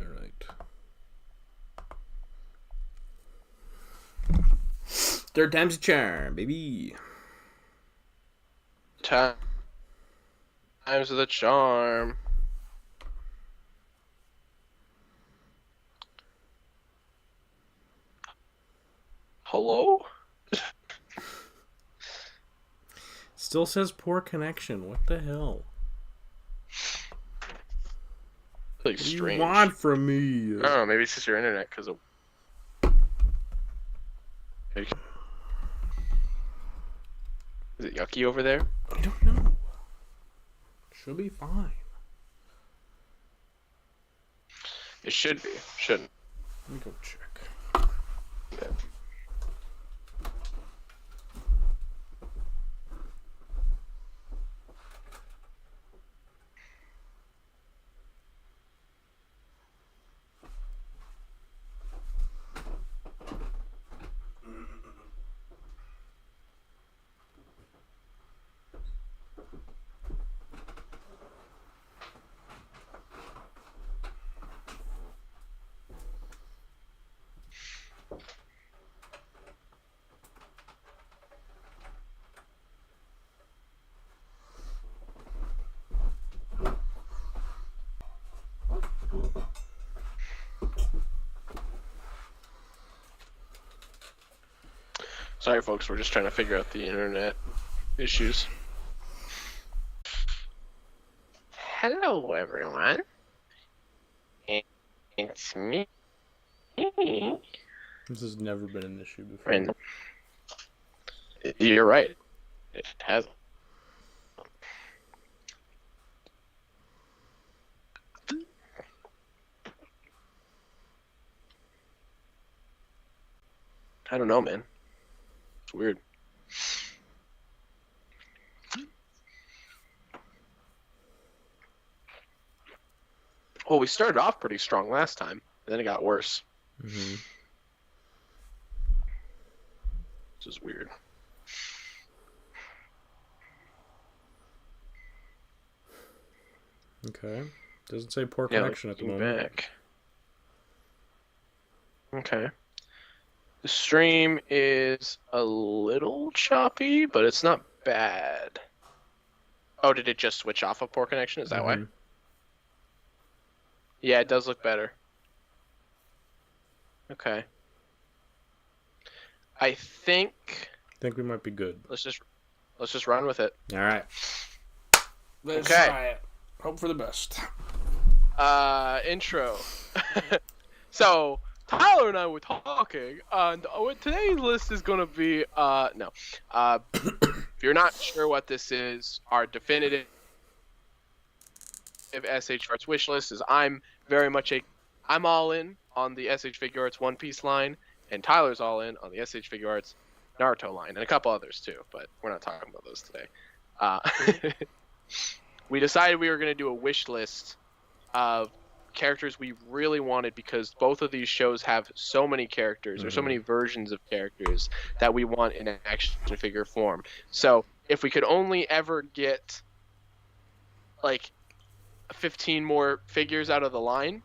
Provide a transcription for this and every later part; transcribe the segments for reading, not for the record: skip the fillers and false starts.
All right. Third time's a charm, baby. Times of the charm. Hello? Still says poor connection. What the hell? Like What do strange. you want from me? Oh, maybe it's just your internet because of. Is it yucky over there? I don't know. Should be fine. It should be. Shouldn't. Let me go check. Yeah. Sorry, folks. We're just trying to figure out the internet issues. Hello, everyone. It's me. This has never been an issue before. And you're right. It has. I don't know, man. It's weird. Well, we started off pretty strong last time, and then it got worse. Mm-hmm. Which is weird. Okay. Doesn't say poor connection at the moment. Back. Okay. The stream is a little choppy, but it's not bad. Oh, did it just switch off a poor connection? Is that why? Yeah, it does look better. Okay. I think we might be good. let's just run with it. All right. Let's Okay. try it. Hope for the best. Intro. So Tyler and I were talking, and today's list is gonna be no. If you're not sure what this is, our definitive SH Arts wish list is I'm all in on the SH FIGUARTS One Piece line, and Tyler's all in on the SH FIGUARTS Naruto line, and a couple others too, but we're not talking about those today. We decided we were going to do a wish list of characters we really wanted because both of these shows have so many characters or so many versions of characters that we want in action figure form. So if we could only ever get like 15 more figures out of the line,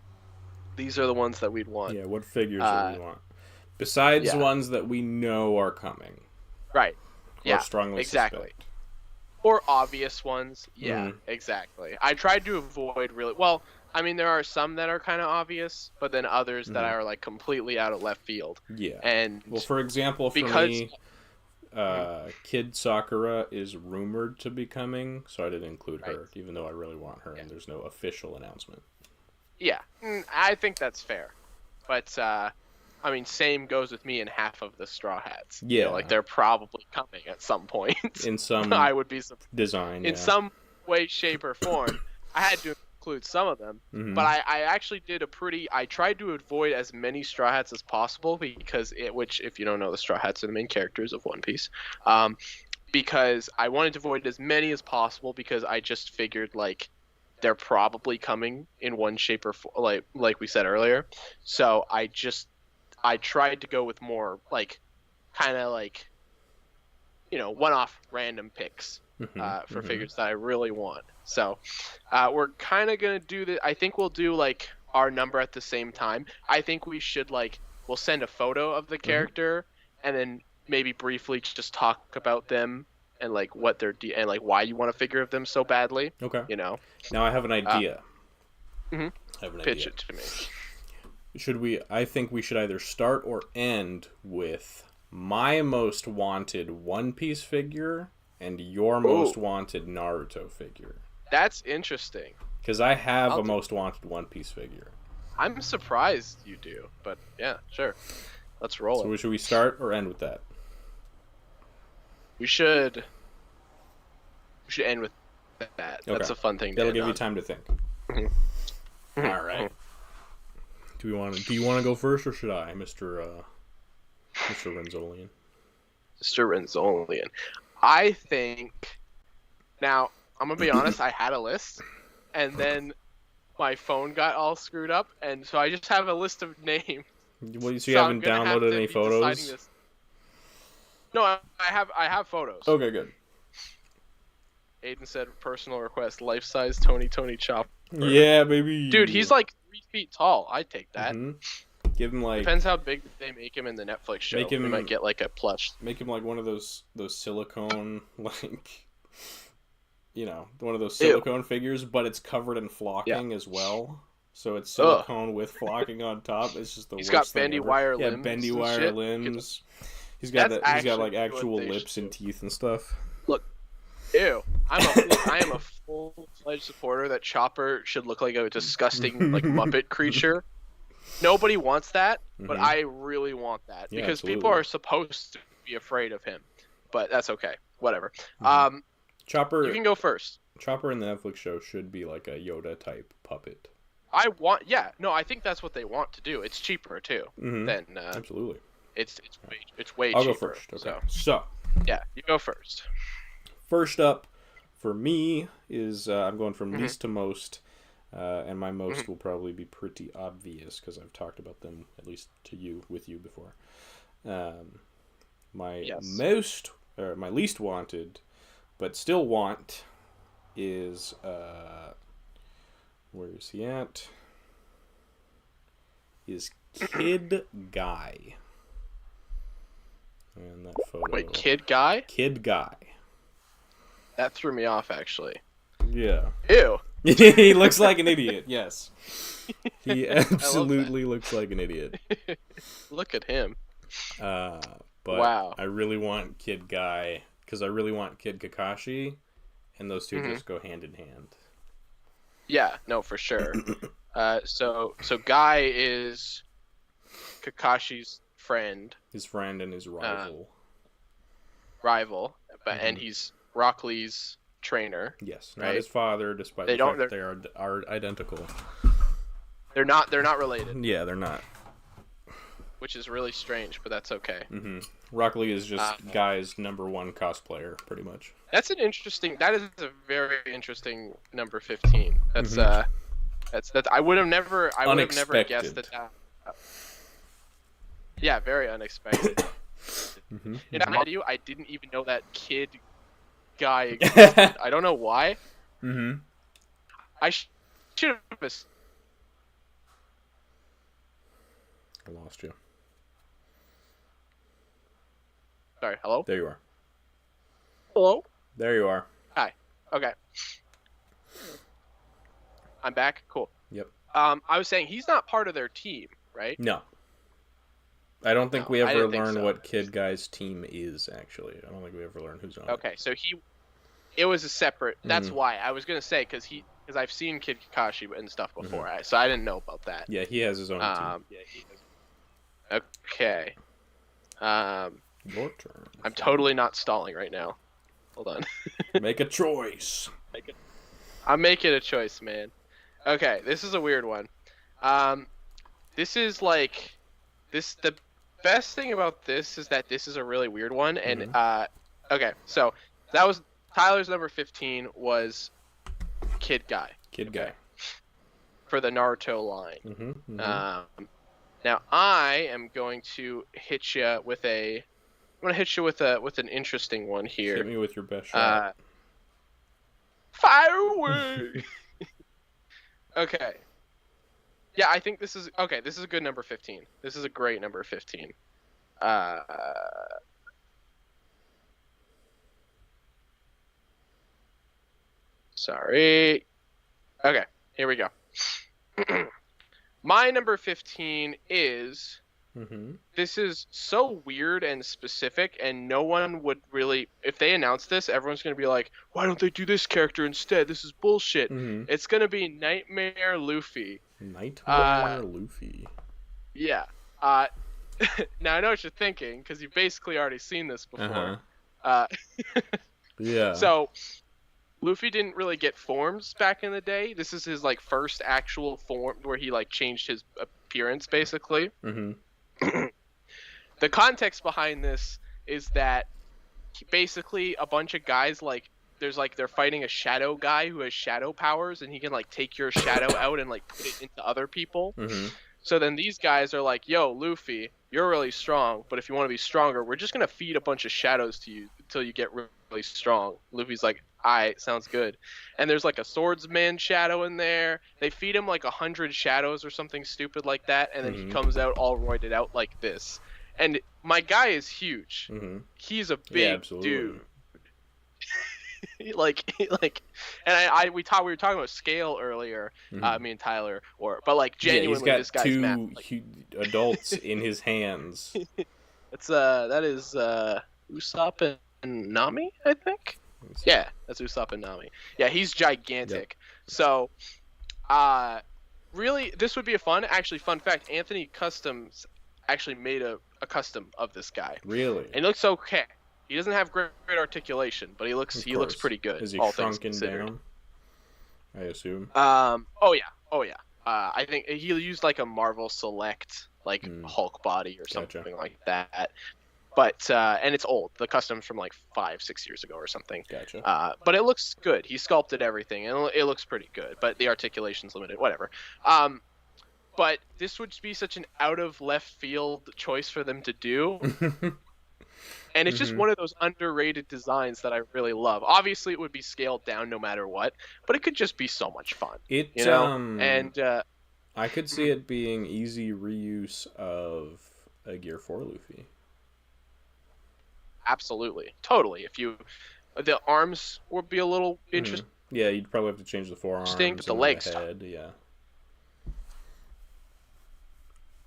these are the ones that we'd want. Yeah, what figures do we want? Besides ones that we know are coming. Right. Or strongly suspect. Or obvious ones. Yeah, exactly. I tried to avoid really... Well, I mean, there are some that are kind of obvious, but then others that are like completely out of left field. Yeah. And well, for example, for me, Kid Sakura is rumored to be coming, so I didn't include her, even though I really want her, and there's no official announcement. Yeah, I think that's fair. But, I mean, same goes with me and half of the Straw Hats. Yeah. You know, like, they're probably coming at some point. In some I would be design, in some way, shape, or form. I had to include some of them. But I actually did I tried to avoid as many Straw Hats as possible because which, if you don't know, the Straw Hats are the main characters of One Piece. Because I wanted to avoid as many as possible because I just figured, like, they're probably coming in one shape or form, like we said earlier. So I tried to go with more, like, kind of like, you know, one-off random picks for figures that I really want. So we're kind of going to do this. I think we'll do, like, our number at the same time. I think we should we'll send a photo of the character and then maybe briefly just talk about them and what they're and why you want a figure of them so badly. Okay. You know. Now I have an idea. I have an Pitch idea. It to me. I think we should either start or end with my most wanted One Piece figure and your most wanted Naruto figure. That's interesting. Because I have a most wanted One Piece figure. I'm surprised you do, but yeah, sure. Let's roll it. So should we start or end with that? We should end with that. That's a fun thing. That'll give you time to think. All right. Do you want to go first or should I, Mr. Renzolian? Mr. Renzolian. I think. Now, I'm gonna be honest. I had a list, and then my phone got all screwed up, and so I just have a list of names. Well, so you haven't downloaded any photos? No, I have photos. Okay, good. Aiden said personal request, life-size Tony Chopper. Yeah, baby. Dude, he's 3 feet tall. I'd take that. Give him depends how big they make him in the Netflix show. We might get a plush. Make him one of those silicone one of those silicone figures, but it's covered in flocking as well. So it's silicone with flocking on top. It's just the worst thing ever. He's got bendy wire limbs. Yeah, bendy wire limbs. He's got actual lips and teeth and stuff. Look, ew. I am a full-fledged supporter that Chopper should look like a disgusting Muppet creature. Nobody wants that, but I really want that because people are supposed to be afraid of him. But that's okay. Whatever. Chopper. You can go first. Chopper in the Netflix show should be like a Yoda type puppet. I think that's what they want to do. It's cheaper too. Than absolutely. It's way cheaper. I'll go first. Okay. So yeah, you go first. First up for me is I'm going from least to most, and my most will probably be pretty obvious because I've talked about them at least with you before. My least wanted, but still want, is where is he at? Is Kid Guy. And that photo. Wait, Kid Guy? Kid Guy. That threw me off, actually. Yeah. Ew. He looks like an idiot, yes. He absolutely looks like an idiot. Look at him. But wow. I really want Kid Guy, because I really want Kid Kakashi, and those two just go hand in hand. Yeah, no, for sure. So Guy is Kakashi's friend. His friend and his rival. And he's Rock Lee's trainer. Yes, not his father, despite the fact they are identical. They're not related. Yeah, they're not. Which is really strange, but that's okay. Rock Lee is just Guy's #1 cosplayer, pretty much. That is a very interesting number 15. That's I would have never guessed that. Yeah, very unexpected. I didn't even know that Kid Guy existed. I don't know why. I should have. I lost you. Sorry, hello? There you are. Hello? There you are. Hi. Okay. I'm back? Cool. Yep. I was saying he's not part of their team, right? No. I don't think we ever learn what Kid Guy's team is, actually. I don't think we ever learn who's on it. Okay, so it was a separate, that's why. I was going to say, because I've seen Kid Kakashi and stuff before, so I didn't know about that. Yeah, he has his own team. Okay. Your turn. I'm totally not stalling right now. Hold on. Make a choice. I'm making a choice, man. Okay, this is a weird one. This is the best thing about this is that this is a really weird one, and okay, so that was Tyler's number 15 was Kid Guy. Kid Guy. For the Naruto line. Now I am going to hit you with an interesting one here. Hit me with your best shot. Fire away. Okay. Yeah, I think this is okay. This is a good number 15. This is a great number 15. Sorry. Okay, here we go. My number 15 is... This is so weird and specific, and no one would really... If they announce this, everyone's going to be like, why don't they do this character instead? This is bullshit. It's going to be Nightmare Luffy. Nightmare Luffy. Yeah. Now, I know what you're thinking, because you've basically already seen this before. Yeah. So... Luffy didn't really get forms back in the day. This is his like first actual form where he like changed his appearance basically. The context behind this is that basically a bunch of guys like they're fighting a shadow guy who has shadow powers, and he can like take your shadow out and like put it into other people. So then these guys are like, yo, Luffy, you're really strong, but if you want to be stronger, we're just going to feed a bunch of shadows to you until you get really strong. Luffy's like, alright, sounds good. And there's like a swordsman shadow in there. They feed him like 100 shadows or something stupid like that, and then he comes out all roided out like this. And my guy is huge. He's a big dude. like and we were talking about scale earlier, me and Tyler, but like genuinely, this guy's two adults in his hands. It's that is Usopp and Nami, I think. Yeah, that's Usopp and Nami. Yeah, he's gigantic. So, really, this would be a fun fact. Anthony Customs actually made a custom of this guy. Really? And he looks okay. He doesn't have great articulation, but he looks pretty good. Is he all shrunken down? I assume. Oh yeah. I think he used like a Marvel Select like Hulk body or something like that. But and it's old. The custom's from like 5-6 years ago or something. Gotcha. But it looks good. He sculpted everything, and it looks pretty good. But the articulation's limited. Whatever. But this would be such an out of left field choice for them to do. And it's just one of those underrated designs that I really love. Obviously, it would be scaled down no matter what, but it could just be so much fun. You know? And I could see it being easy reuse of a Gear 4 Luffy. Absolutely, totally. If the arms would be a little interesting. Yeah, you'd probably have to change the forearms. But the legs, the head, yeah.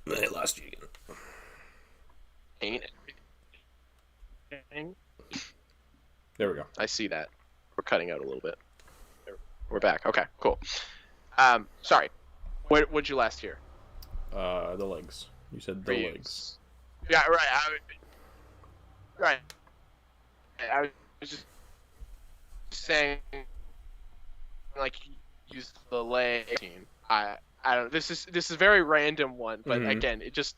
I lost you again. Ain't it? There we go. I see that. We're cutting out a little bit. We're back. Okay, cool. Sorry. What'd you last hear? The legs. You said the legs. Yeah, right. I was just saying, like, use the leg. I don't. This is a very random one, but again, it just.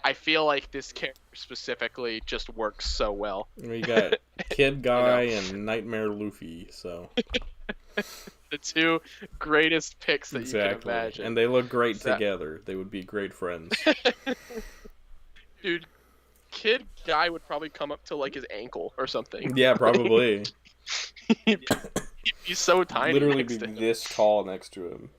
I feel like this character specifically just works so well. We got Kid Guy and Nightmare Luffy, so the two greatest picks that you can imagine. And they look great together. They would be great friends. Dude, Kid Guy would probably come up to like his ankle or something. Yeah, probably. He'd be so tiny. Literally be this tall next to him.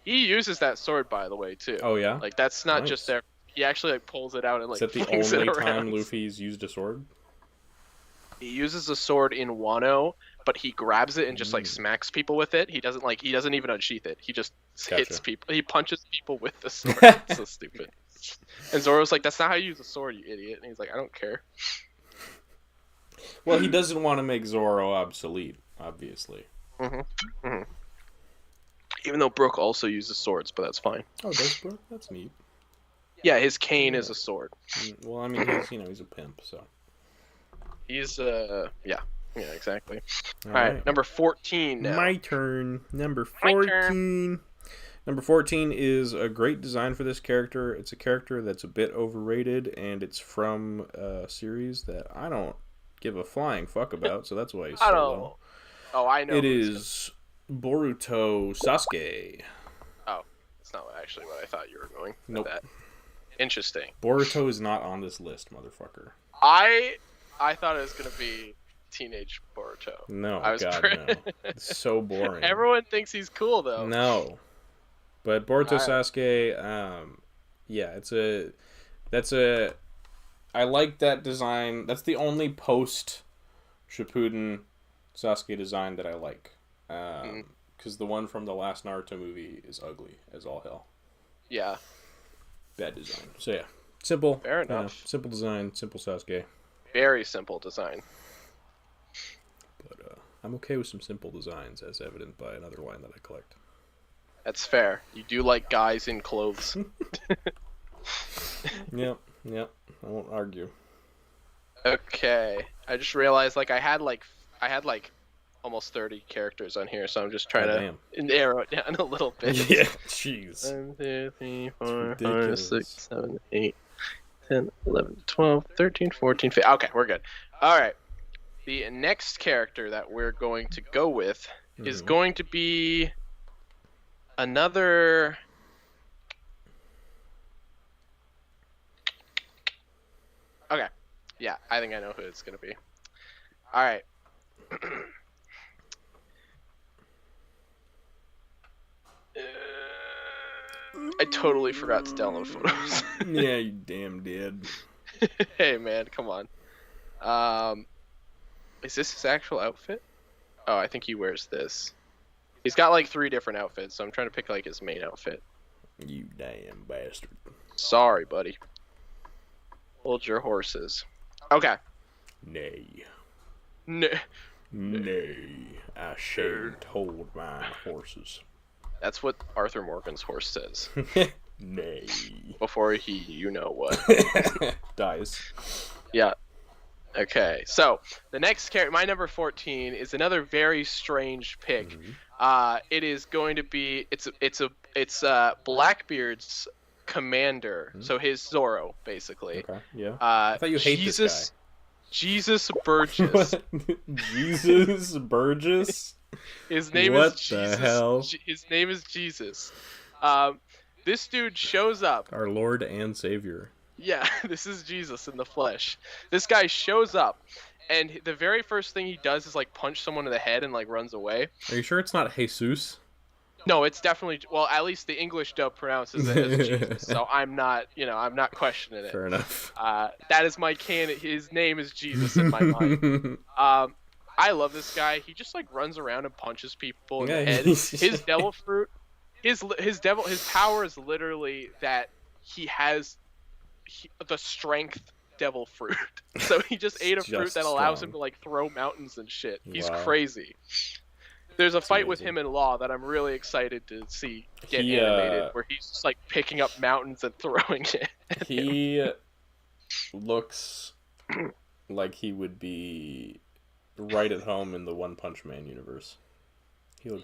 He uses that sword, by the way, too. Oh yeah. Like that's not just there. He actually like pulls it out and like. Is that the only time Luffy's used a sword? He uses a sword in Wano, but he grabs it and just like smacks people with it. He doesn't even unsheath it. He just hits people. He punches people with the sword. It's so stupid. And Zoro's like, "That's not how you use a sword, you idiot." And he's like, "I don't care." Well, he doesn't want to make Zoro obsolete, obviously. Even though Brook also uses swords, but that's fine. Oh, does Brook? That's neat. Yeah, his cane is a sword. Well, I mean, he's a pimp, so. He's yeah, exactly. All right, number 14 now. My turn. Number 14. Number 14 is a great design for this character. It's a character that's a bit overrated, and it's from a series that I don't give a flying fuck about, so that's why he's so low. Oh, I know. It is Boruto Sasuke. Oh, that's not actually what I thought you were going. Nope. That. Interesting. Boruto is not on this list, motherfucker. I thought it was gonna be teenage Boruto. No, no. It's so boring. Everyone thinks he's cool though. No. But Boruto Sasuke, I like that design. That's the only post Shippuden Sasuke design that I like. Because the one from the last Naruto movie is ugly as all hell. Yeah. Bad design. So yeah, simple. Fair enough. Simple design, simple Sasuke. Very simple design. But I'm okay with some simple designs, as evident by another line that I collect. That's fair. You do like guys in clothes. Yep. I won't argue. Okay. I just realized I had almost 30 characters on here, so I'm just trying to narrow it down a little bit. Yeah, jeez. 1, 2, 3, 4, 5, 6, 7, 8, 10, 11, 12, 13, 14, 15. Okay, we're good. All right. The next character that we're going to go with is going to be another... Okay. Yeah, I think I know who it's going to be. All right. I totally forgot to download photos. Yeah, you damn did. Hey, man, come on. Is this his actual outfit? Oh, I think he wears this. He's got 3 different outfits, so I'm trying to pick his main outfit. You damn bastard. Sorry, buddy. Hold your horses. Okay. Nay. Nay. I shan't hold mine horses. That's what Arthur Morgan's horse says. Nay. Before he, you know what. Dies. Yeah. Okay, so the next character, my number 14, is another very strange pick. It is going to be it's Blackbeard's commander, so his Zoro basically. Okay. Yeah. I thought you hate this guy. Jesus Burgess. Jesus Burgess. His name is Jesus. What the hell? His name is Jesus. This dude shows up. Our Lord and Savior. Yeah, this is Jesus in the flesh. This guy shows up, and the very first thing he does is punch someone in the head and runs away. Are you sure it's not Jesus? No, it's definitely, well, at least the English dub pronounces it as Jesus, so I'm not questioning it. Fair enough. That is my canon. His name is Jesus in my mind. I love this guy. He just runs around and punches people in the head. His devil fruit, his power is literally that he has the strength devil fruit. So he just ate a fruit that allows him to throw mountains and shit. He's crazy. There's a fight with him in Law that I'm really excited to see get animated, where he's just picking up mountains and throwing it. He looks like he would be right at home in the One Punch Man universe.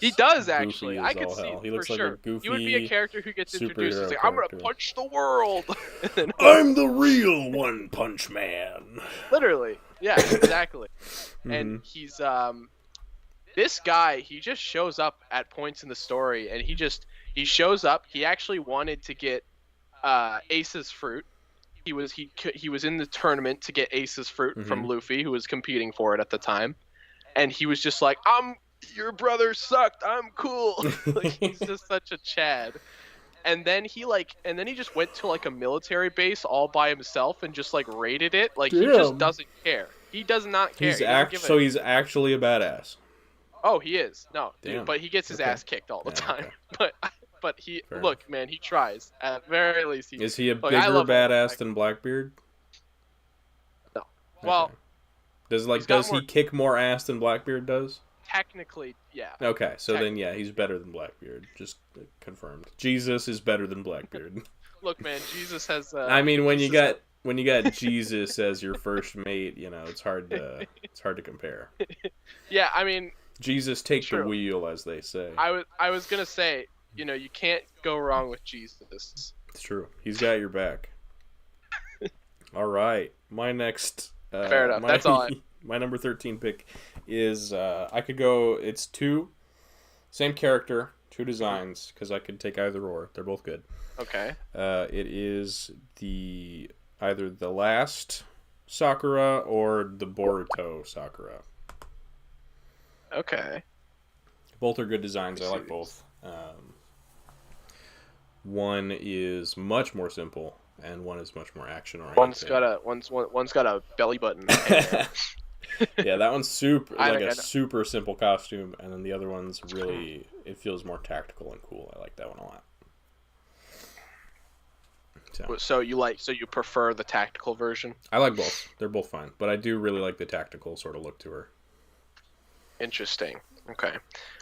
He does actually. I could see he looks for like sure. A goofy, he would be a character who gets introduced. He's I'm gonna punch the world. I'm the real One Punch Man. Literally, yeah, exactly. And he's this guy. He just shows up at points in the story, and he shows up. He actually wanted to get Ace's fruit. He was in the tournament to get Ace's fruit from Luffy, who was competing for it at the time, and he was just like, your brother sucked. I'm cool. He's just such a Chad. And then he just went to a military base all by himself and just raided it. He just doesn't care. He does not care. He's actually a badass. Oh, he is. No, dude, but he gets his ass kicked all the time. Okay. But he look, man, he tries. At very least he is he a bigger badass than Blackbeard? No. Well, does he kick more ass than Blackbeard does? Technically, yeah. Okay, so then he's better than Blackbeard. Just confirmed. Jesus is better than Blackbeard. Look, man, Jesus has. I mean, when you got Jesus as your first mate, it's hard to compare. Yeah, I mean. Jesus take the wheel, as they say. I was gonna say, you can't go wrong with Jesus. It's true. He's got your back. All right, my next. Fair enough. That's all. My number 13 pick is I could go. It's 2, same character, 2 designs, because I could take either or. They're both good. Okay. It is either the last Sakura or the Boruto Sakura. Okay. Both are good designs. I like both. One is much more simple, and one is much more action oriented. One's got a belly button. Yeah, that one's super simple costume, and then the other one's really, it feels more tactical and cool. I like that one a lot. So you prefer the tactical version? I like both. They're both fine, but I do really like the tactical sort of look to her. Interesting. Okay,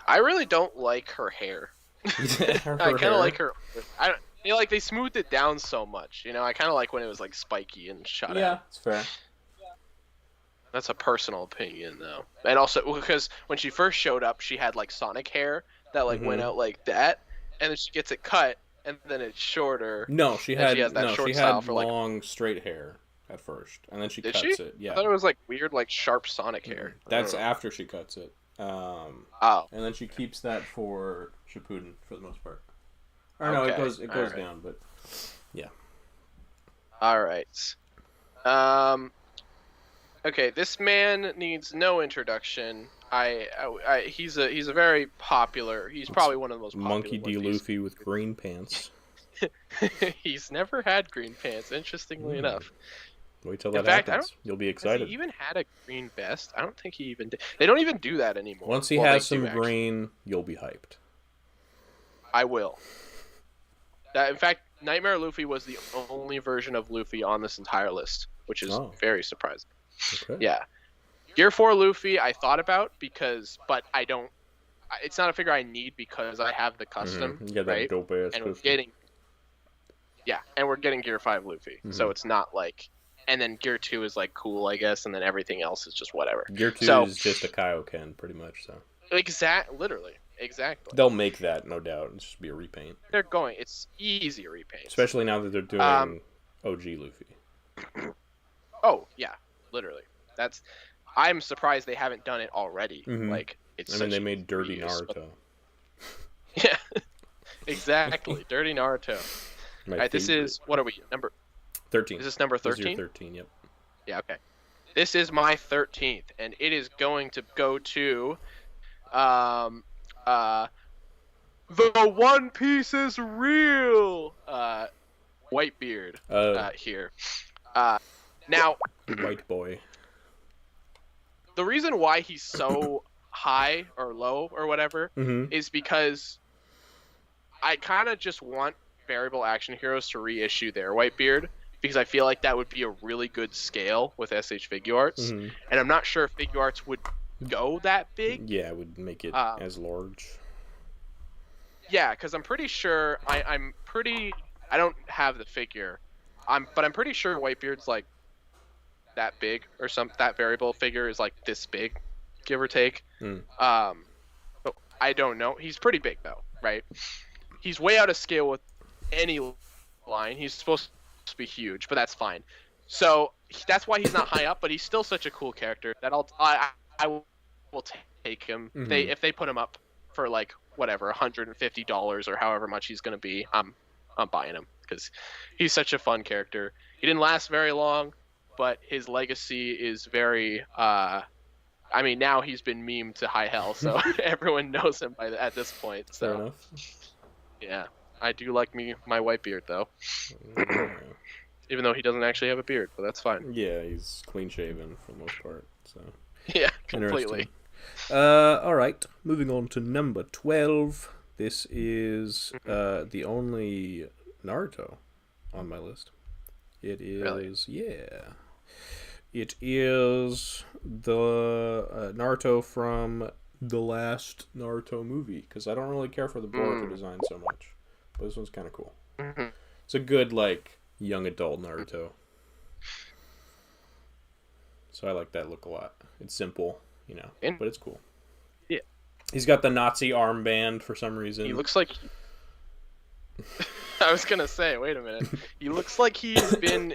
I really don't like her hair. I kind of like her. They smoothed it down so much. I kind of like when it was like spiky and shot out. Yeah, it's fair. That's a personal opinion, though. And also, because when she first showed up, she had, like, Sonic hair that, like, went out like that. And then she gets it cut, and then it's shorter. No, she had long, straight hair at first. And then she cuts it. Yeah. I thought it was, like, weird, like, sharp Sonic hair. That's after she cuts it. And then she keeps that for Shippuden, for the most part. Or no, it goes down, but... Yeah. All right. Okay, this man needs no introduction. He's a very popular. He's probably one of the most popular. Monkey D. Luffy with green pants. He's never had green pants. Interestingly enough. Wait till that happens. You'll be excited. Has he even had a green vest? I don't think he even did. They don't even do that anymore. Once he has some green, you'll be hyped. I will. In fact, Nightmare Luffy was the only version of Luffy on this entire list, which is very surprising. Okay. Yeah. Gear 4 Luffy I thought about but I don't. It's not a figure I need because I have the custom, right? And we're getting Gear 5 Luffy, so it's not like. And then Gear 2 is like cool, I guess, and then everything else is just whatever. Gear 2 is just a Kaioken, pretty much. So. Literally. Exactly. They'll make that, no doubt. It's just be a repaint. It's easy repaint. Especially now that they're doing OG Luffy. Oh yeah. Literally, I'm surprised they haven't done it already. Like they made Dirty Naruto. Yeah, exactly, Dirty Naruto. All right, this is what are we number 13? Is this number 13? 13. Yep. Yeah. Okay. This is my 13th, and it is going to go to, the One Piece is real. Whitebeard. Here. Now, white boy. The reason why he's so high or low or whatever is because I kind of just want Variable Action Heroes to reissue their Whitebeard because I feel like that would be a really good scale with SH FIGUARTS, and I'm not sure if FIGUARTS would go that big. Yeah, it would make it as large. Yeah, because I'm pretty sure I don't have the figure, but I'm pretty sure Whitebeard's like that big or that variable figure is like this big, give or take. I don't know. He's pretty big though, right? He's way out of scale with any line. He's supposed to be huge, but that's fine. So that's why he's not high up, but he's still such a cool character that I will take him. If they put him up for like whatever $150 or however much he's gonna be, I'm buying him because he's such a fun character. He didn't last very long, but his legacy is very. Now he's been memed to high hell, so everyone knows him at this point. So. Fair enough. Yeah, I do like my Whitebeard though. Even though he doesn't actually have a beard, but that's fine. Yeah, he's clean shaven for the most part. So. Yeah, completely. All right, moving on to number 12. This is the only Naruto on my list. It is, really? Yeah. It is the Naruto from the last Naruto movie, because I don't really care for the Boruto design so much, but this one's kind of cool. It's a good, like, young adult Naruto. So I like that look a lot. It's simple, but it's cool. Yeah. He's got the Nazi armband for some reason. He looks like... I was gonna say, wait a minute. He looks like he's been...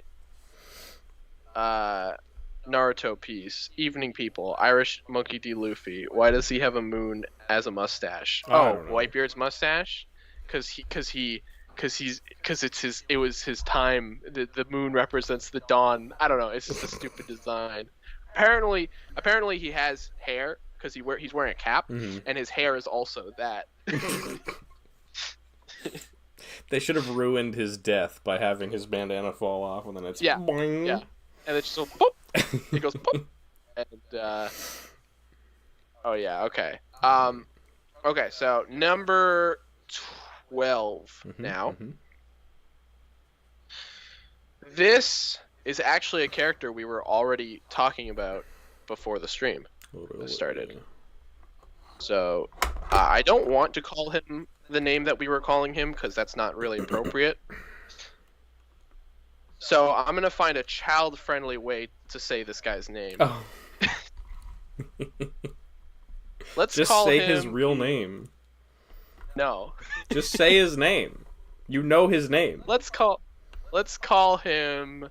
Naruto piece. Evening People. Irish Monkey D. Luffy. Why does he have a moon as a mustache? Whitebeard's mustache? Because it was his time. The moon represents the dawn. I don't know. It's just a stupid design. Apparently he has hair because he's wearing a cap, and his hair is also that. They should have ruined his death by having his bandana fall off, and then it's boing. Yeah, and it's just so, boop. It goes boop. And oh yeah, okay. Okay, so number 12 now. This is actually a character we were already talking about before the stream started. So I don't want to call him the name that we were calling him because that's not really appropriate. So I'm going to find a child-friendly way to say this guy's name. Oh. Let's just call say him... his real name. No. Just say his name. You know his name. Let's call him.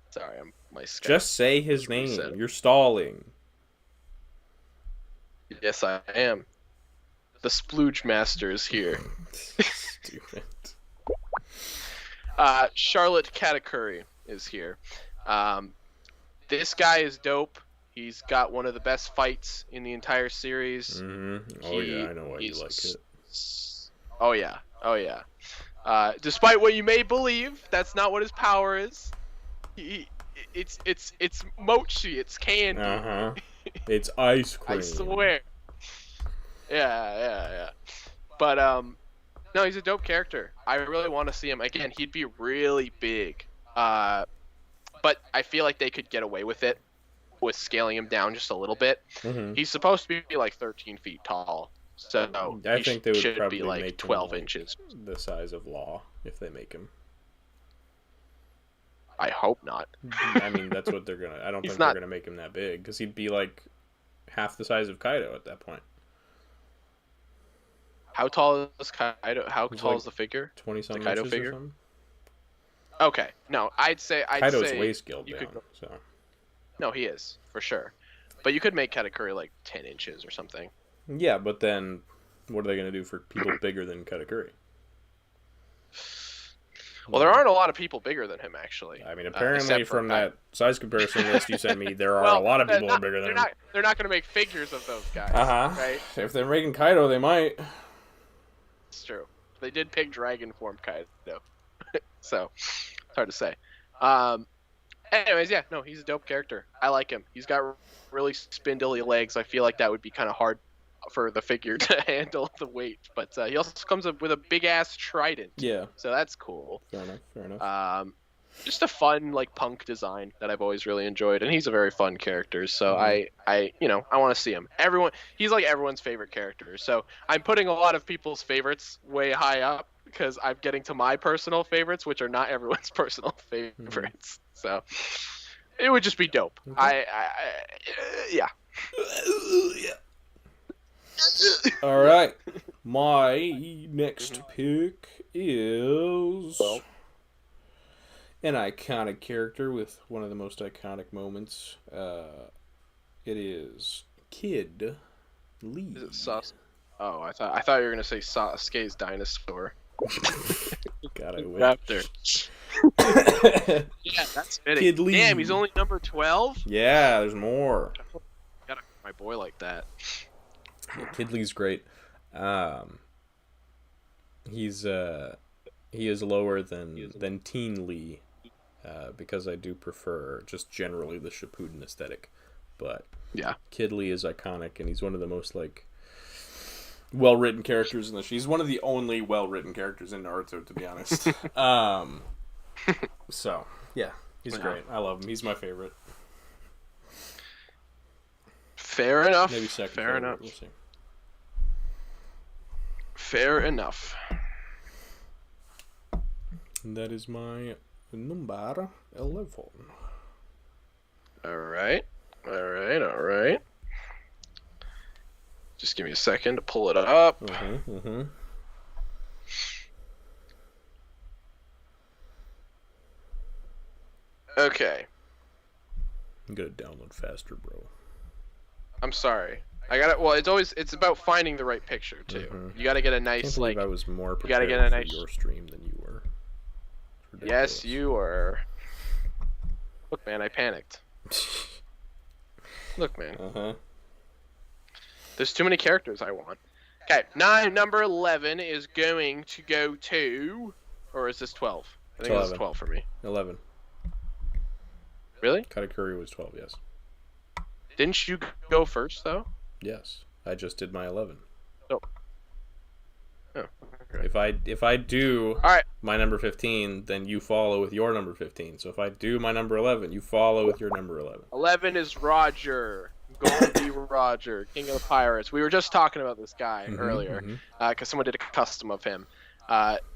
Sorry, my Skype. Just say his name. You're stalling. Yes, I am. The Splooge Master is here. Stupid. Charlotte Katakuri is here. This guy is dope. He's got one of the best fights in the entire series. Oh yeah, I know why you like it. Oh yeah, oh yeah. Despite what you may believe, that's not what his power is. It's mochi. It's candy. It's ice cream. I swear. Yeah. But no, he's a dope character. I really want to see him again. He'd be really big. But I feel like they could get away with it, with scaling him down just a little bit. He's supposed to be like 13 feet tall. So I think they would should probably be like make 12 him inches. The size of Law if they make him. I hope not. I mean, that's what they're gonna. I don't think they're gonna make him that big because he'd be like half the size of Kaido at that point. How tall is Kaido? How tall is the figure? 20-something the Kaido inches figure? or something? Okay, no, I'd say Kaido's way scaled down. So. No, he is for sure, but you could make Katakuri like 10 inches or something. Yeah, but then what are they gonna do for people bigger than Katakuri? Well, there aren't a lot of people bigger than him, actually. I mean, apparently from that size comparison list you sent me, there are a lot of people who are bigger than him. They're not going to make figures of those guys, right? If they're making Kaido, they might. It's true. They did pick Dragon Form Kaido. So, it's hard to say. Anyways, yeah, no, he's a dope character. I like him. He's got really spindly legs. I feel like that would be kind of hard for the figure to handle the weight, but he also comes up with a big ass trident. Yeah. So that's cool. Fair enough. Just a fun like punk design that I've always really enjoyed, and he's a very fun character. So I want to see him. He's like everyone's favorite character. So I'm putting a lot of people's favorites way high up because I'm getting to my personal favorites, which are not everyone's personal favorites. So it would just be dope. Yeah. All right, my next pick is an iconic character with one of the most iconic moments. It is Kid Lee. Is it Sus? Oh, I thought you were gonna say Sasuke's dinosaur. God, I wish. Raptor. Yeah, that's fitting. Kid Lee. Damn, he's only number 12. Yeah, there's more. Gotta my boy like that. Yeah, Kid Lee's great. He is lower than Teen Lee, because I do prefer just generally the Shippuden aesthetic. But yeah, Kid Lee is iconic, and he's one of the most like well-written characters in the show. He's one of the only well-written characters in Naruto, to be honest. So yeah, he's great. I love him. He's my favorite. Fair enough. Maybe second. Fair favorite. enough. We'll see. Fair enough. That is my number 11. All right. Just give me a second to pull it up. Okay. I'm gonna download faster, bro. I'm sorry. I got it. Well, it's about finding the right picture too. You got to get a nice I was more prepared you gotta get a nice for your stream than you were. Yes, you were. Look, man, I panicked. Look, man. There's too many characters I want. Okay, number 11 is going to go to, or is this 12? I think it's 12 for me. 11. Really? Katakuri was 12, yes. Didn't you go first, though? Yes, I just did my 11. Oh. Okay. If I do my number 15, then you follow with your number 15. So if I do my number 11, you follow with your number 11. 11 is Roger. Goldie Roger, King of the Pirates. We were just talking about this guy earlier because someone did a custom of him.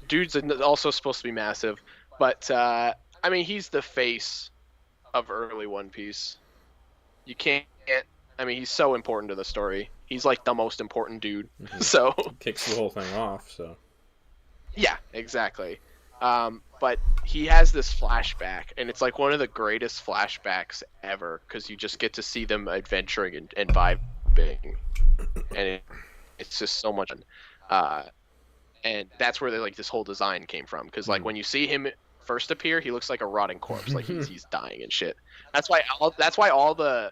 Dude's also supposed to be massive, but I mean, he's the face of early One Piece. You can't. I mean, he's so important to the story. He's like the most important dude. So kicks the whole thing off. So yeah, exactly. But he has this flashback, and it's like one of the greatest flashbacks ever because you just get to see them adventuring and vibing, and it's just so much fun. And that's where like this whole design came from because like when you see him first appear, he looks like a rotting corpse, like he's dying and shit. That's why all the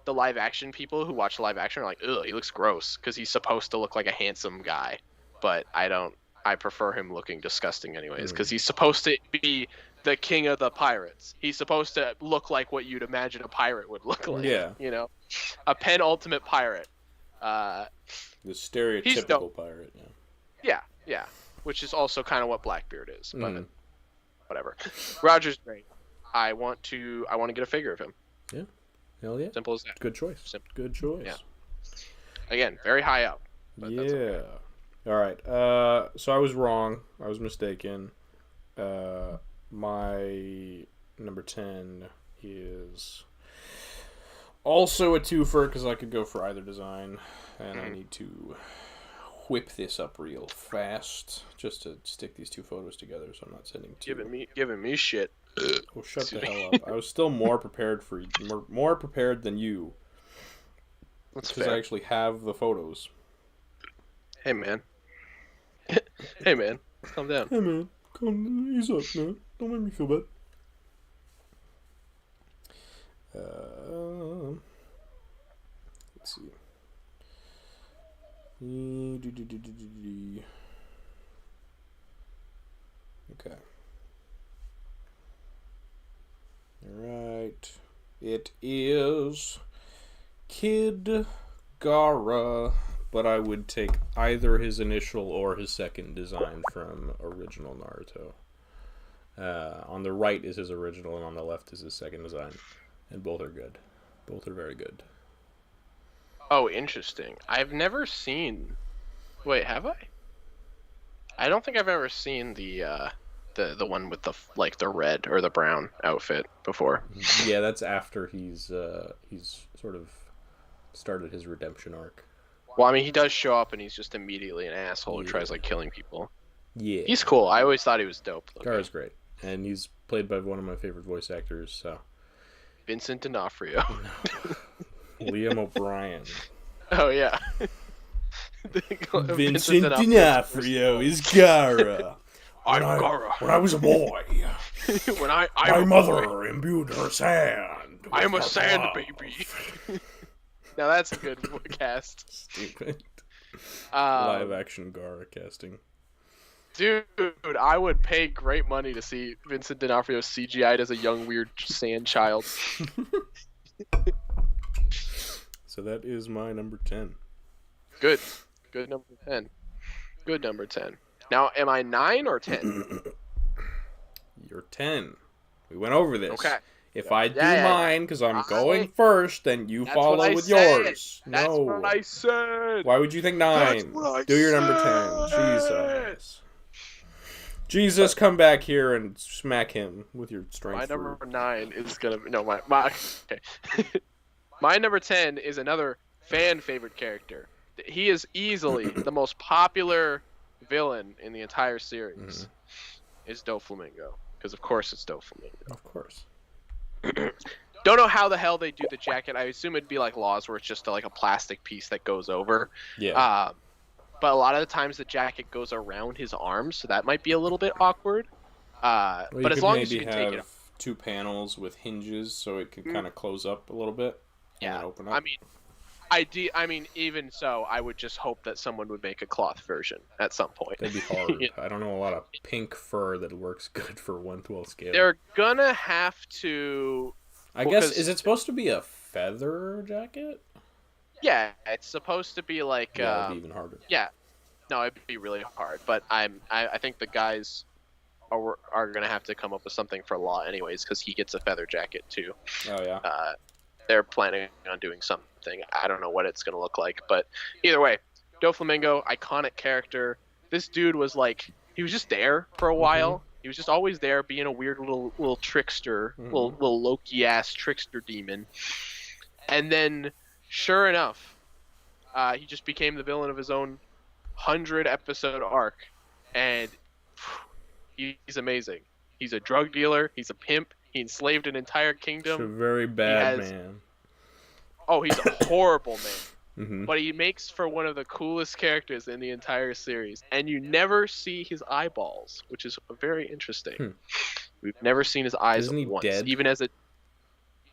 live action people who watch live action are like, ugh, he looks gross because he's supposed to look like a handsome guy, but I prefer him looking disgusting anyways because he's supposed to be the king of the pirates. He's supposed to look like what you'd imagine a pirate would look like. Yeah. You know, a penultimate pirate. The stereotypical pirate. Yeah. Yeah. Which is also kind of what Blackbeard is, but whatever. Roger's great. I want to get a figure of him. Yeah. Hell yeah. Simple as that. Good choice. Simple. Good choice. Yeah. Again, very high up. But yeah. That's okay. All right. So I was wrong. I was mistaken. My number 10 is also a twofer because I could go for either design, and I need to whip this up real fast just to stick these two photos together, so I'm not sending two. Giving me shit. Oh, shut the hell up! I was still more prepared than you. That's because I actually have the photos. Hey man. Hey man, calm down. Hey man, ease up, man. Don't make me feel bad. Let's see. Okay. Alright. It is Kid Gara, but I would take either his initial or his second design from original Naruto. On the right is his original, and on the left is his second design. And both are good. Both are very good. Oh, interesting. I've never seen... Wait, have I? I don't think I've ever seen the one with the red or the brown outfit before. Yeah, that's after he's sort of started his redemption arc. Well, I mean, he does show up and he's just immediately an asshole who tries like killing people. Yeah. He's cool. I always thought he was dope. Gara's great. And he's played by one of my favorite voice actors, so. Vincent D'Onofrio. Liam O'Brien. Oh, yeah. Vincent D'Onofrio is Gara. I'm Gara. When I was a boy, my mother imbued her sand. I am a sand baby. Now that's a good cast. Stupid. Live action Gara casting. Dude, I would pay great money to see Vincent D'Onofrio CGI'd as a young weird sand child. So that is my number 10. Good number 10. Good number 10. Now, am I 9 or 10? You're 10. We went over this. Okay. If I do mine, because I'm going first, then you follow with yours. That's what I said. Why would you think 9? Do your number 10. Jesus, come back here and smack him with your strength. My number 9 is gonna be my okay. My number 10 is another fan favorite character. He is easily the most popular villain in the entire series. Is Doflamingo, because of course it's Doflamingo. Of course. Don't know how the hell they do the jacket. I assume it'd be like Laws, where it's just like a plastic piece that goes over. Yeah. But a lot of the times the jacket goes around his arms, so that might be a little bit awkward. But as long as you can take it off. 2 panels with hinges, so it can kind of close up a little bit. Yeah. And open up. I mean, I mean, even so, I would just hope that someone would make a cloth version at some point. That'd be hard. I don't know a lot of pink fur that works good for 1/12 scale. They're gonna have to. I guess, is it supposed to be a feather jacket? Yeah, it's supposed to be like. Yeah, it'd be even harder. Yeah, no, it'd be really hard. But I think the guys are gonna have to come up with something for Law anyways, because he gets a feather jacket too. Oh yeah. They're planning on doing something. I don't know what it's gonna look like, but either way, Doflamingo, iconic character. This dude was like, he was just there for a while. Mm-hmm. He was just always there, being a weird little trickster, mm-hmm. little Loki ass trickster demon. And then, sure enough, he just became the villain of his own 100-episode arc, and he's amazing. He's a drug dealer. He's a pimp. He enslaved an entire kingdom. He's a very bad man. Oh, he's a horrible man. Mm-hmm. But he makes for one of the coolest characters in the entire series. And you never see his eyeballs, which is very interesting. We've never seen his eyes Isn't he once. dead? Even as a...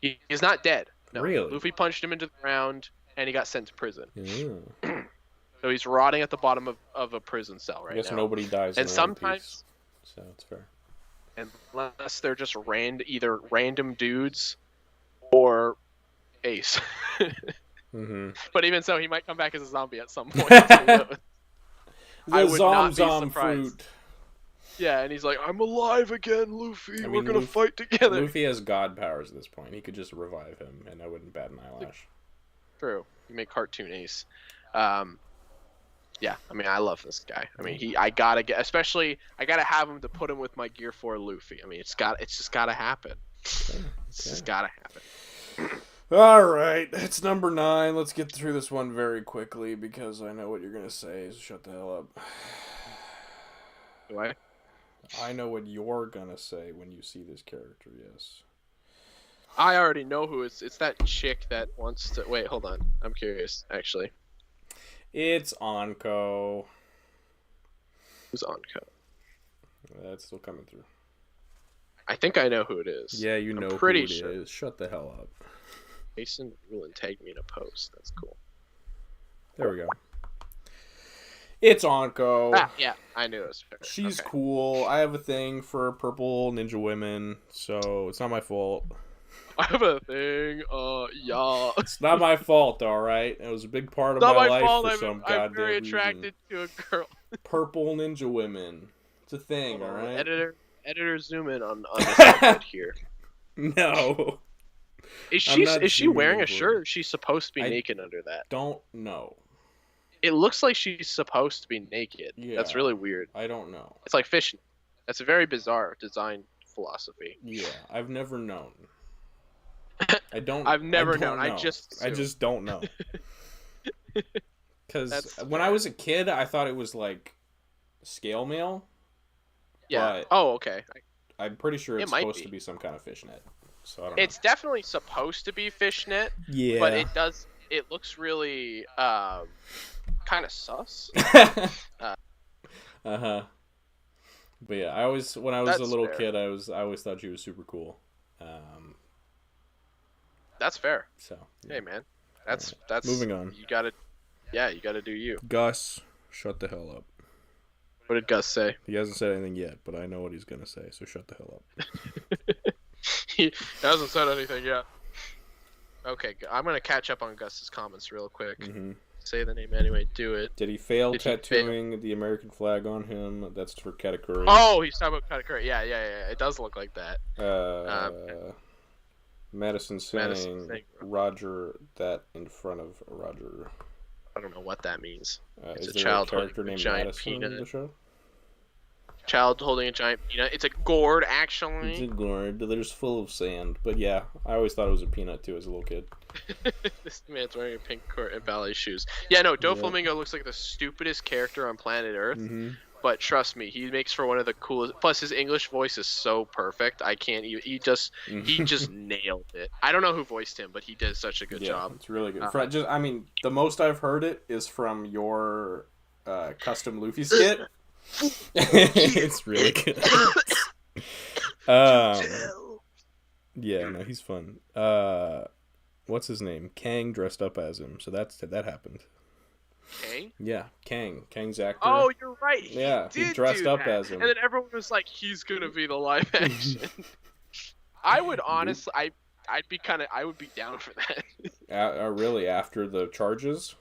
He's not dead. No. Really? Luffy punched him into the ground, and he got sent to prison. Yeah. So he's rotting at the bottom of a prison cell right now. I guess nobody dies and in sometimes, One Piece, so it's fair. Unless they're just either random dudes or Ace. Mm-hmm. But even so, he might come back as a zombie at some point. I would not be surprised. Fruit. Yeah, and he's like, "I'm alive again, Luffy. We're gonna fight together." Luffy has god powers at this point. He could just revive him, and I wouldn't bat an eyelash. True. You make cartoon Ace. Yeah, I mean, I love this guy. I mean, I gotta have him to put him with my Gear 4 Luffy. I mean, it's just gotta happen. Okay. It's just gotta happen. All right, it's number 9. Let's get through this one very quickly because I know what you're gonna say. So shut the hell up. Do I? I know what you're gonna say when you see this character. Yes. I already know who it's. It's that chick that wants to. Wait, hold on. I'm curious, actually. It's Anko. Who's Anko? That's still coming through. I think I know who it is. Yeah, you know who it is. Shut the hell up. Mason will tag me in a post. That's cool. There we go. It's Anko. Yeah, I knew it was fair. She's cool. I have a thing for purple ninja women, so it's not my fault. I have a thing, yeah. It's not my fault, alright? It was a big part of my life fault. for some goddamn reason. I'm very attracted to a girl. Purple ninja women. It's a thing, alright? Editor, zoom in on this outfit here. No. Is she wearing a shirt, or is she supposed to be naked under that? Don't know. It looks like she's supposed to be naked. Yeah, that's really weird. I don't know. It's like fishing. That's a very bizarre design philosophy. Yeah, I've never known. I've never known. I just don't know. Because when I was a kid, I thought it was like scale mail. Yeah. Oh, okay. I'm pretty sure it's supposed to be some kind of fishnet. So I don't know. It's definitely supposed to be fishnet. Yeah. But it looks really kind of sus. Uh-huh. But yeah, when I was a little kid, I always thought she was super cool. That's fair. So yeah. Hey man, that's moving on. You gotta do you. Gus, shut the hell up. What did Gus say? He hasn't said anything yet, but I know what he's gonna say. So shut the hell up. He hasn't said anything yet. Okay, I'm gonna catch up on Gus's comments real quick. Mm-hmm. Say the name anyway. Do it. Did he fail tattooing the American flag on him? That's for Katakuri. Oh, he's talking about Katakuri. Yeah. It does look like that. Madison saying Roger that in front of Roger. I don't know what that means. It's a child holding a giant peanut. In the show? Child holding a giant peanut. It's a gourd, actually. It's a gourd. They're just full of sand. But yeah, I always thought it was a peanut too as a little kid. This man's wearing a pink court and ballet shoes. Yeah, no, Doflamingo looks like the stupidest character on planet Earth. Mm-hmm. But trust me, he makes for one of the coolest. Plus, his English voice is so perfect. I can't even. He just nailed it. I don't know who voiced him, but he did such a good job. It's really good. The most I've heard it is from your custom Luffy skit. It's really good. Yeah, no, he's fun. what's his name? Kang dressed up as him. So that happened. Kang? Yeah, Kang's actor. Oh, you're right. He dressed up as him. And then everyone was like, he's gonna be the live action. I would honestly, I would be down for that. Really, after the charges?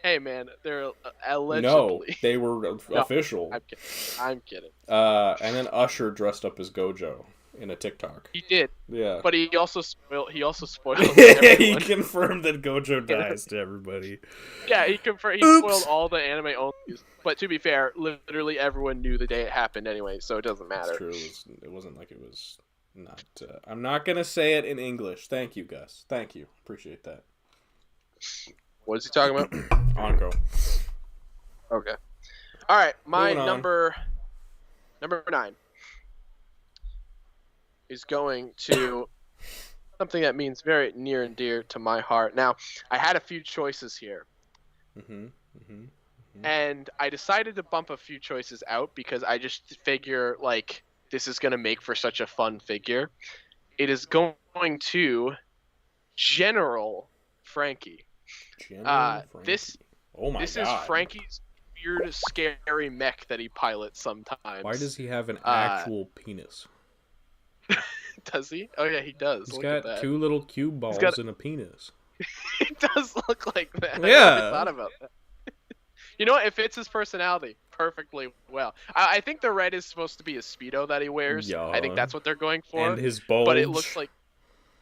Hey man, they're allegedly. No, they were official. I'm kidding. And then Usher dressed up as Gojo in a TikTok. He did. Yeah. But he also spoiled. He confirmed that Gojo dies to everybody. Yeah, he spoiled all the anime onlys. But to be fair, literally everyone knew the day it happened anyway, so it doesn't matter. It's true. It wasn't like it was not. I'm not gonna say it in English. Thank you, Gus. Thank you. Appreciate that. What is he talking about? Onko. Okay. All right, my number 9 is going to something that means very near and dear to my heart. Now, I had a few choices here. And I decided to bump a few choices out because I just figure, like, this is going to make for such a fun figure. It is going to General Frankie. This is Frankie's weird, scary mech that he pilots sometimes. Why does he have an actual penis? Does he? Oh yeah, he does. He's got 2 little cube balls and a penis. It does look like that. Yeah. I never thought about that. You know what? It fits his personality perfectly well. I think the red is supposed to be a Speedo that he wears. Yeah. I think that's what they're going for. And his bulge. But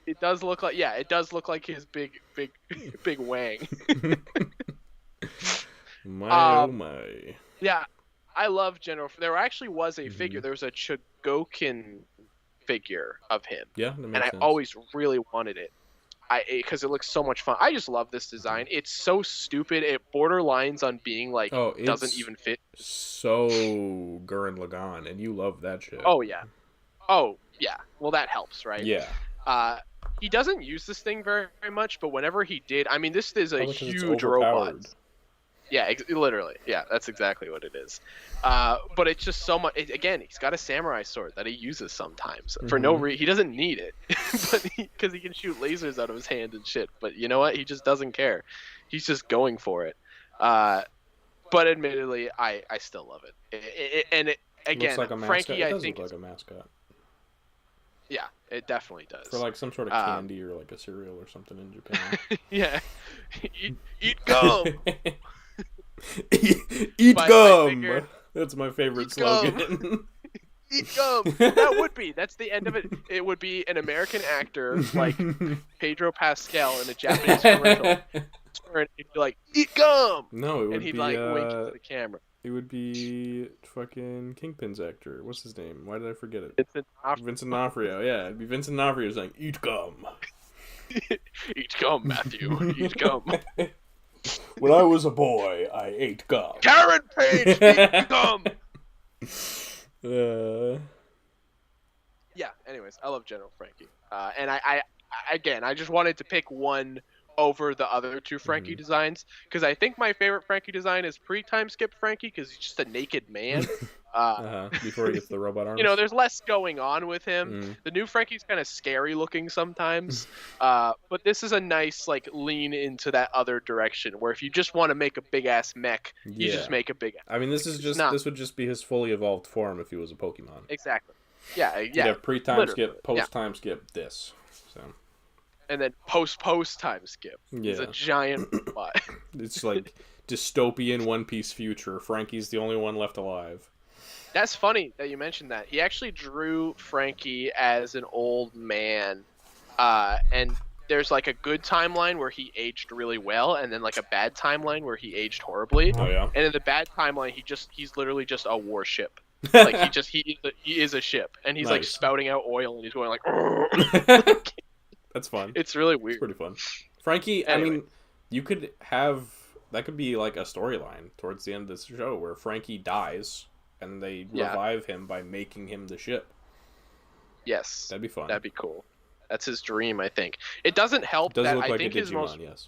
it does look like his big wang. Oh my. Yeah, I love General. There actually was a figure. There was a Chogokin figure of him. Yeah, that makes and sense. I always really wanted it. Because it looks so much fun. I just love this design. It's so stupid. It borderlines on being like doesn't even fit. So Gurren Lagann, and you love that shit. Oh yeah. Well, that helps, right? Yeah. He doesn't use this thing very much, but whenever he did, I mean, this is a huge robot. Yeah, literally. Yeah, that's exactly what it is. But it's just so much. Again, he's got a samurai sword that he uses sometimes for no reason. He doesn't need it, but because he can shoot lasers out of his hand and shit. But you know what? He just doesn't care. He's just going for it. But admittedly, I still love it. Again, looks like a Frankie, mascot. I think look like a mascot. Yeah, it definitely does. For like some sort of candy or like a cereal or something in Japan. Yeah. Eat gum. Eat gum. That's my favorite slogan. Eat gum. That's the end of it. It would be an American actor like Pedro Pascal in a Japanese commercial. And he'd be like, eat gum. No, it would and he'd be like wink to the camera. It would be fucking Kingpin's actor. What's his name? Why did I forget it? Vincent D'Onofrio. Yeah, it'd be Vincent D'Onofrio saying, "Eat gum." Eat gum, Matthew. Eat gum. When I was a boy, I ate gum. Karen Page, eat gum. Yeah. Anyways, I love General Frankie, and I just wanted to pick one over the other 2 Frankie designs because I think my favorite Frankie design is pre-time skip Frankie because he's just a naked man. Before he gets the robot arms. You know, there's less going on with him. The new Frankie's kind of scary looking sometimes, but this is a nice like lean into that other direction where if you just want to make a big ass mech, you just make a big. I mean, this would just be his fully evolved form if he was a Pokemon. Exactly. Yeah. You'd have pre-time skip, post-time skip, this. So. And then post time skip. It's a giant robot. It's like dystopian One Piece future. Frankie's the only one left alive. That's funny that you mentioned that. He actually drew Frankie as an old man, and there's like a good timeline where he aged really well, and then like a bad timeline where he aged horribly. Oh yeah. And in the bad timeline, he's literally just a warship. Like he is a ship, and he's like spouting out oil, and he's going like. That's fun. It's really weird. It's pretty fun. Frankie, anyway. I mean, you could have that could be like a storyline towards the end of this show where Frankie dies and they revive him by making him the ship. Yes. That'd be fun. That'd be cool. That's his dream, I think. It doesn't help that look I like think a Digimon, yes.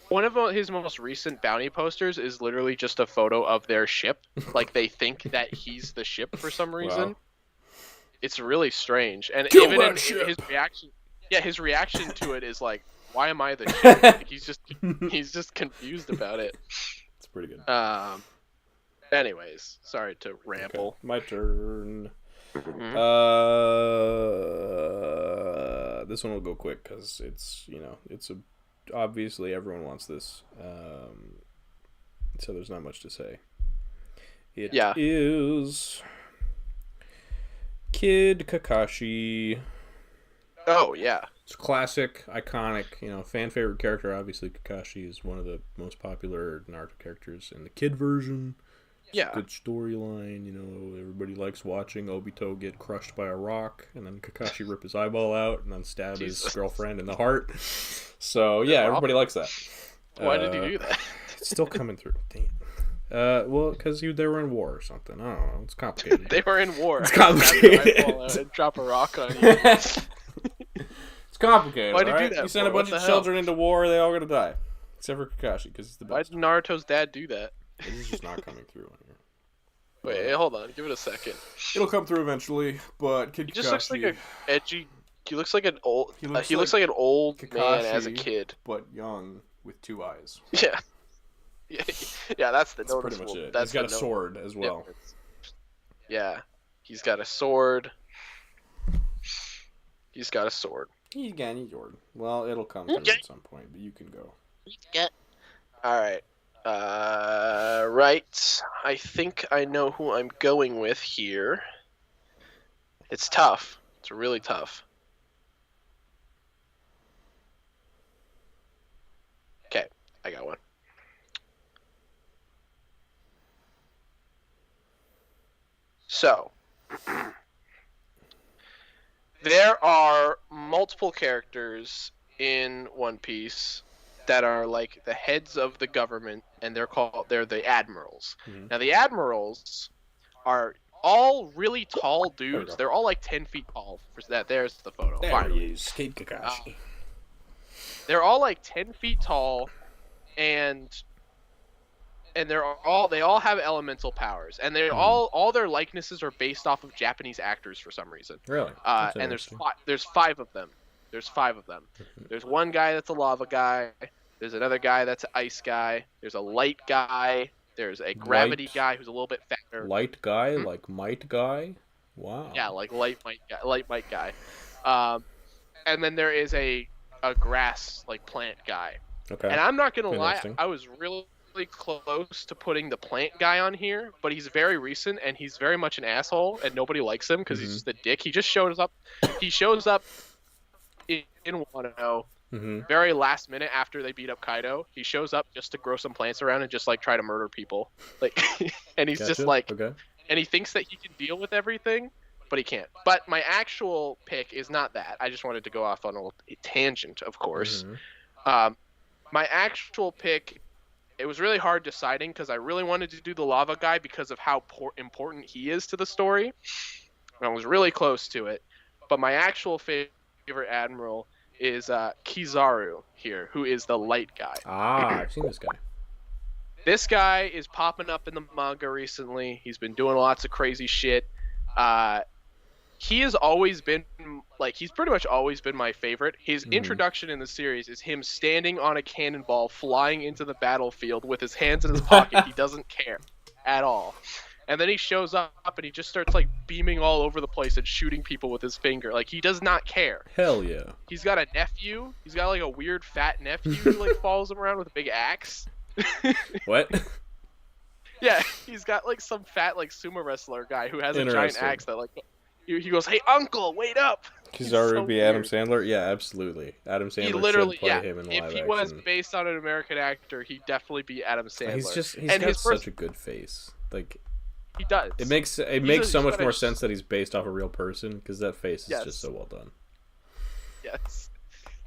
One of his most recent bounty posters is literally just a photo of their ship. Like they think that he's the ship for some reason. Wow. It's really strange. And even in his reaction Yeah, his reaction to it is like, "Why am I the shit?" Like, he's just confused about it. It's pretty good. Anyways, sorry to ramble. Okay, my turn. Mm-hmm. This one will go quick because it's obviously everyone wants this. So there's not much to say. It is Kid Kakashi. Oh yeah, it's classic, iconic. Fan favorite character. Obviously, Kakashi is one of the most popular Naruto characters in the kid version. It's a good storyline. Everybody likes watching Obito get crushed by a rock, and then Kakashi rip his eyeball out, and then stab his girlfriend in the heart. So yeah, everybody likes that. Why did he do that? It's still coming through. Dang it. Well, because they were in war or something. I don't know. It's complicated. They were in war. It's complicated. And drop a rock on you. It's complicated. Why did you do that? You send a bunch of children into war, they all gonna die, except for Kakashi because he's the best. Why did Naruto's dad do that? This is just not coming through on here. Wait, hold on. Give it a second. It'll come through eventually, but Kid Kakashi... He just looks like an edgy... He looks like an old... He looks like an old Kakashi, man as a kid. But young, with 2 eyes. Yeah. Yeah, that's the noticeable. That's pretty much it. He's got a sword as well. Yeah. He's got a sword. He's got a sword. He's got a sword. Well, it'll come through at some point, but you can go. Alright. Right. I think I know who I'm going with here. It's tough. It's really tough. Okay, I got one. So, there are multiple characters in One Piece that are like the heads of the government, and they're the admirals. Mm-hmm. Now the admirals are all really tall dudes. They're all like 10 feet tall. There's the photo. There he is, Kid Kakashi. They're all like 10 feet tall, and they all have elemental powers, and they all their likenesses are based off of Japanese actors for some reason. Really? And there's 5 of them. There's 5 of them. There's one guy that's a lava guy. There's another guy that's an ice guy. There's a light guy. There's a gravity guy who's a little bit fatter. Light guy, like might guy. Wow. Yeah, like light might guy. And then there is a grass like plant guy. Okay. And I'm not gonna lie, I was really close to putting the plant guy on here, but he's very recent and he's very much an asshole and nobody likes him because he's just a dick. He just shows up. He shows up in Wano very last minute after they beat up Kaido. He shows up just to grow some plants around and just like try to murder people. Like, and he's just like, and he thinks that he can deal with everything, but he can't. But my actual pick is not that. I just wanted to go off on a tangent, of course. My actual pick, it was really hard deciding because I really wanted to do the lava guy because of how important he is to the story. And I was really close to it. But my actual favorite admiral is Kizaru here, who is the light guy. I've seen this guy. This guy is popping up in the manga recently. He's been doing lots of crazy shit. He has always been, like, he's pretty much always been my favorite. His introduction in the series is him standing on a cannonball, flying into the battlefield with his hands in his pocket. He doesn't care at all. And then he shows up and he just starts like beaming all over the place and shooting people with his finger. Like, he does not care. Hell yeah. He's got a nephew. He's got like a weird fat nephew who like follows him around with a big axe. What? Yeah, he's got like some fat like sumo wrestler guy who has a giant axe that like he goes, "Hey uncle, wait up." Kizaru would be Adam Sandler? Yeah, absolutely. Adam Sandler should play him in live action. If he was based on an American actor, he'd definitely be Adam Sandler. He's got such a good face. Like, he does. It makes so much more sense that he's based off a real person because that face is just so well done. Yes.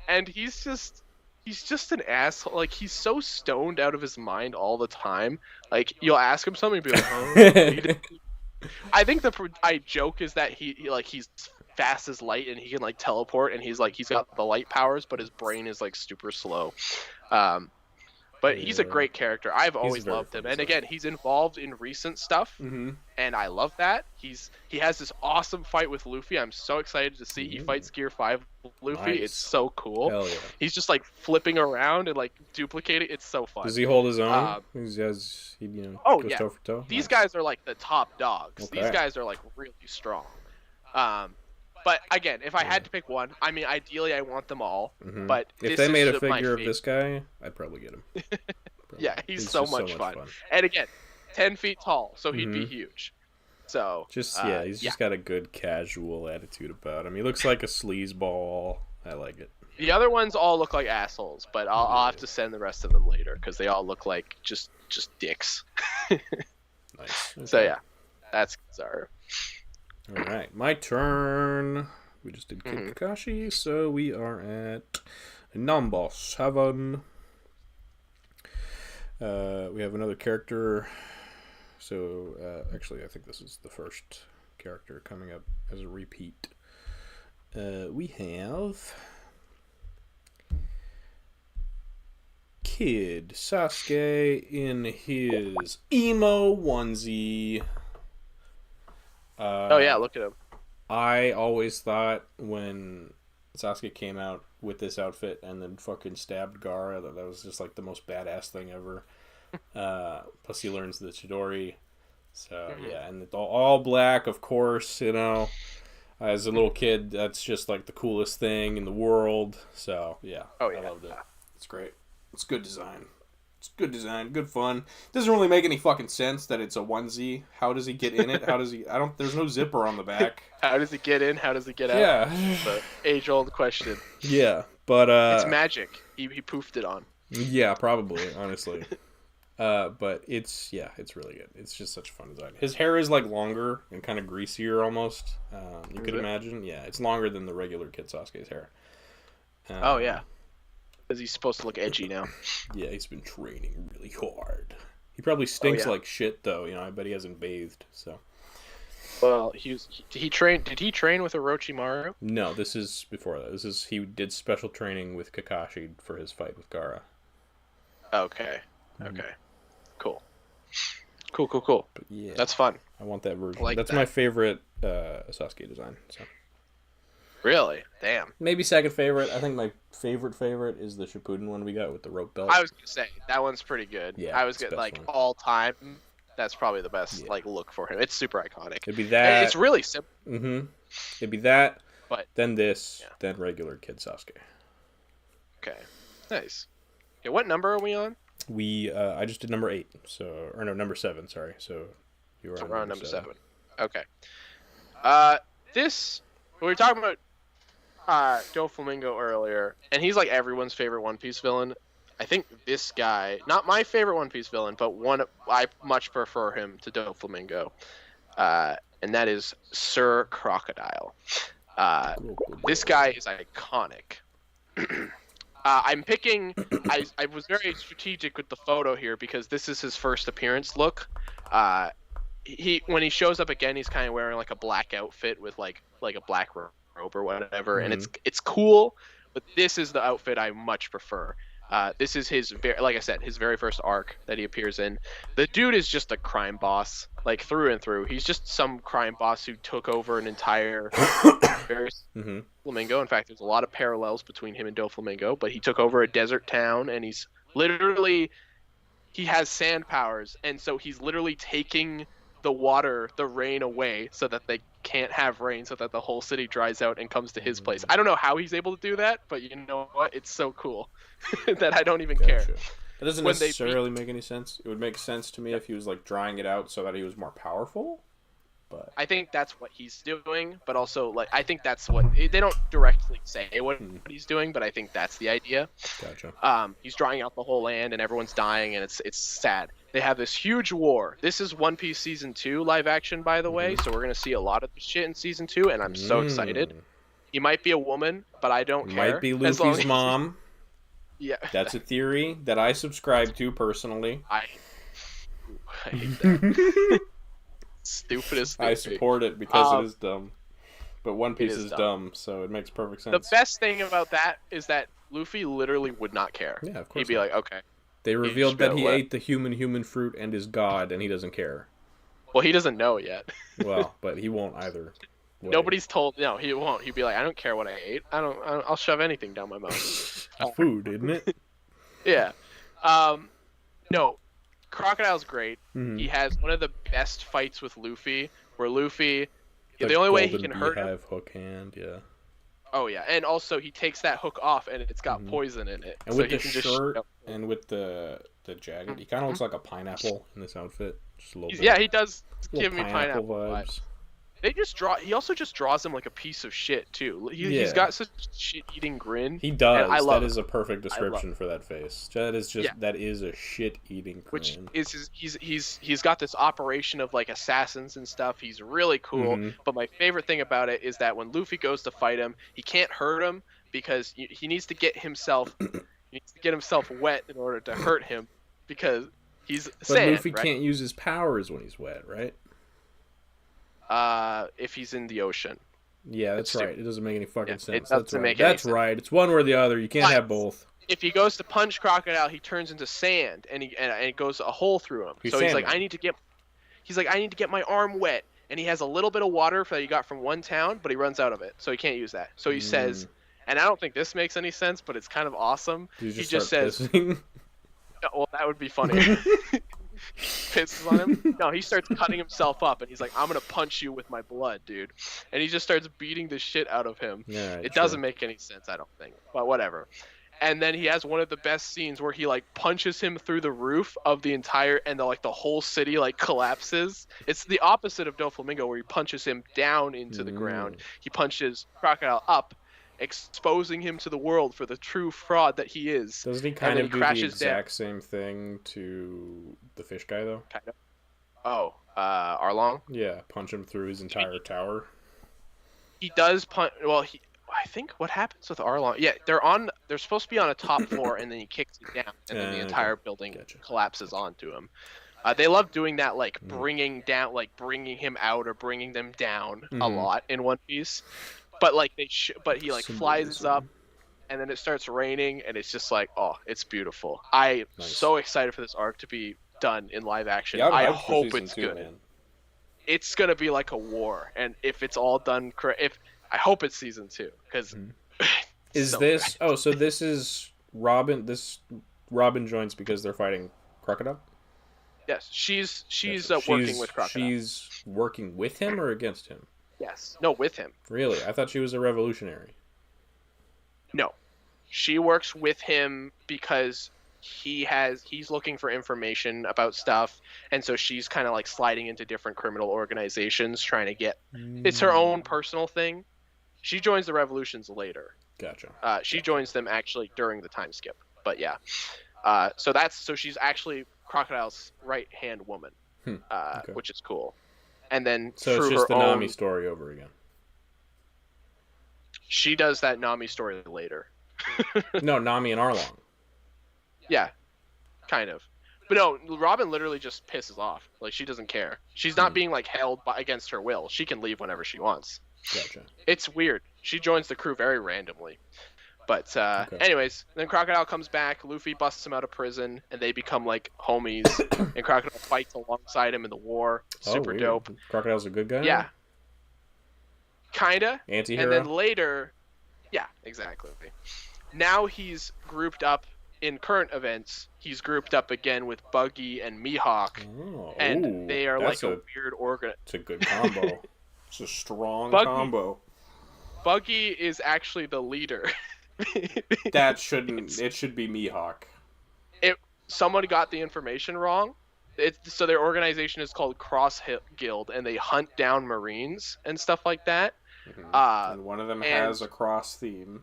And he's just an asshole. Like, he's so stoned out of his mind all the time. Like, you'll ask him something and be like, "Oh." I think I joke is that he's fast as light and he can like teleport and he's got the light powers, but his brain is like super slow. But But he's a great character. I've always loved him. And again, he's involved in recent stuff, and I love that. He has this awesome fight with Luffy. I'm so excited to see he fights Gear 5 Luffy. Nice. It's so cool. Hell yeah. He's just like flipping around and like duplicating. It's so fun. Does he hold his own? Goes toe for toe? These guys are like the top dogs. Okay. These guys are like really strong. But again, if I had to pick one, I mean, ideally I want them all. But if they made a figure of this guy, I'd probably get him. Yeah, he's so much fun. And again, 10 feet tall, so he'd be huge. So he's just got a good casual attitude about him. He looks like a sleazeball. I like it. The other ones all look like assholes, but I'll have to send the rest of them later because they all look like just dicks. Nice. Okay. So yeah, that's Kizaru. All right, my turn. We just did Kid Kakashi, so we are at number 7. We have another character. So, actually, I think this is the first character coming up as a repeat. We have Kid Sasuke in his emo onesie. Oh yeah, look at him. I always thought when Sasuke came out with this outfit and then fucking stabbed Gaara that was just like the most badass thing ever. Plus he learns the Chidori. So yeah, and it's all black, of course, you know. As a little kid, that's just like the coolest thing in the world. So yeah, I loved it. It's great. It's good design. It's good design, good fun. Doesn't really make any fucking sense that it's a onesie. How does he get in it? How does he? There's no zipper on the back. How does he get in? How does he get out? Yeah, the age-old question. Yeah, but it's magic. He poofed it on. Yeah, probably, honestly. But it's really good. It's just such a fun design. His hair is like longer and kind of greasier almost. You could imagine. Yeah, it's longer than the regular Kid Sasuke's hair. Oh yeah. Because he's supposed to look edgy now. Yeah, he's been training really hard. He probably stinks like shit, though. You know, I bet he hasn't bathed. So. Well, did he train with Orochimaru? No, this is before that. He did special training with Kakashi for his fight with Gaara. Okay. Cool. But yeah, that's fun. I want that version. That's my favorite Sasuke design. So. Really? Damn. Maybe second favorite. I think my favorite is the Shippuden one we got with the rope belt. I was gonna say that one's pretty good. Yeah, I was good. Like one. All time, that's probably the best like look for him. It's super iconic. It'd be that. It's really simple. It'd be that. But then this, then regular Kid Sasuke. Okay. Nice. Okay, what number are we on? I just did number 8. Number 7. Sorry. So you were on number 7. Okay. We were talking about Doflamingo earlier, and he's like everyone's favorite One Piece villain. I think this guy, not my favorite One Piece villain, but I much prefer him to Doflamingo, and that is Sir Crocodile. This guy is iconic. I'm picking. I was very strategic with the photo here because this is his first appearance look. When he shows up again, he's kind of wearing like a black outfit with like a black robe or whatever, and it's cool. But this is the outfit I much prefer. This is his very first arc that he appears in. The dude is just a crime boss, like through and through. He's just some crime boss who took over an entire Flamingo. In fact, there's a lot of parallels between him and Doflamingo, but he took over a desert town, and he has sand powers, and so he's literally taking the rain away so that they can't have rain, so that the whole city dries out and comes to his place. I don't know how he's able to do that, but you know what? It's so cool that I don't even care. It doesn't necessarily make any sense. It would make sense to me if he was like drying it out so that he was more powerful. But I think that's what he's doing, but also like I think that's what they don't directly say what he's doing, but I think that's the idea. Gotcha. He's drying out the whole land and everyone's dying and it's sad. They have this huge war. This is One Piece Season 2 live action, by the way, so we're going to see a lot of this shit in Season 2, and I'm so excited. He might be a woman, but I don't care. Might be Luffy's mom. Yeah. That's a theory that I subscribe to personally. I hate that. Stupidest theory. I support it because it is dumb. But One Piece is dumb, so it makes perfect sense. The best thing about that is that Luffy literally would not care. Yeah, of course. He'd be like, okay. They revealed that he ate the human fruit and is God, and he doesn't care. Well, he doesn't know yet. Well, but he won't either. Way. Nobody's told. No, he won't. He'd be like, I don't care what I ate. I'll shove anything down my mouth. Food, isn't it? Yeah. No, Crocodile's great. Mm-hmm. He has one of the best fights with Luffy, where Luffy, the only way he can hurt him. Hook hand, yeah. Oh yeah, and also he takes that hook off, and it's got poison in it. And so with the shirt and with the jacket, he kind of looks like a pineapple in this outfit. Just a little bit. Yeah, he does give me pineapple vibes. He also just draws him like a piece of shit too. He's got such a shit-eating grin. He does. That is a perfect description for that face. That is a shit-eating grin. Which is he's got this operation of like assassins and stuff. He's really cool. Mm-hmm. But my favorite thing about it is that when Luffy goes to fight him, he can't hurt him because he needs to get himself wet in order to hurt him because he's sand. But Luffy can't use his powers when he's wet, right? If he's in the ocean. Yeah, that's right. It doesn't make any fucking sense. It doesn't make any sense. That's right. It's one or the other. You can't have both. If he goes to punch Crocodile, he turns into sand, and it goes a hole through him. So he's like, I need to get my arm wet, and he has a little bit of water that he got from one town, but he runs out of it, so he can't use that. So he says, and I don't think this makes any sense, but it's kind of awesome. He just says, well, that would be funny. Pisses on him. No, he starts cutting himself up, and he's like, I'm gonna punch you with my blood, dude. And he just starts beating the shit out of him. Yeah, it doesn't make any sense, I don't think, but whatever. And then he has one of the best scenes where he like punches him through the roof of the entire, and the whole city like collapses. It's the opposite of Doflamingo, where he punches him down into the ground. He punches Crocodile up, exposing him to the world for the true fraud that he is. Doesn't he kind of do the exact same thing to the fish guy, though? Kind of. Oh, Arlong? Yeah, punch him through his entire tower. He does punch... Well, I think what happens with Arlong... Yeah, they're supposed to be on a top floor, and then he kicks it down, and then the entire building collapses onto him. They love doing that, like, bringing him out or bringing them down a lot in One Piece. But he flies up, and then it starts raining, and it's just like, oh, it's beautiful. I'm so excited for this arc to be done in live action. Yeah, I hope it's good. Man. It's gonna be like a war, and if it's all done correct, I hope it's season 2 because. Is this? Oh, so this is Robin. This Robin joins because they're fighting Crocodile. Yes, she's working with Crocodile. She's working with him or against him? Yes. No, with him. Really? I thought she was a revolutionary. No. She works with him because he's looking for information about stuff, and so she's kind of like sliding into different criminal organizations trying to get... It's her own personal thing. She joins the revolutions later. Gotcha. She joins them actually during the time skip. But yeah. So she's actually Crocodile's right-hand woman, which is cool. And then so it's just the Nami story over again. She does that Nami story later. No, Nami and Arlong. Yeah, kind of. But no, Robin literally just pisses off. Like, she doesn't care. She's not being like held against her will. She can leave whenever she wants. Gotcha. It's weird. She joins the crew very randomly. But anyways, then Crocodile comes back, Luffy busts him out of prison, and they become like homies, and Crocodile fights alongside him in the war. Super dope. Crocodile's a good guy? Yeah. Kinda. Anti-hero? And then later... Yeah, exactly. Now he's grouped up in current events. He's grouped up again with Buggy and Mihawk, and they are like a weird organ. It's a good combo. It's a strong combo. Buggy is actually the leader. It should be Mihawk. Somebody got the information wrong. So their organization is called Cross Guild, and they hunt down Marines and stuff like that. Mm-hmm. And one of them has a cross theme.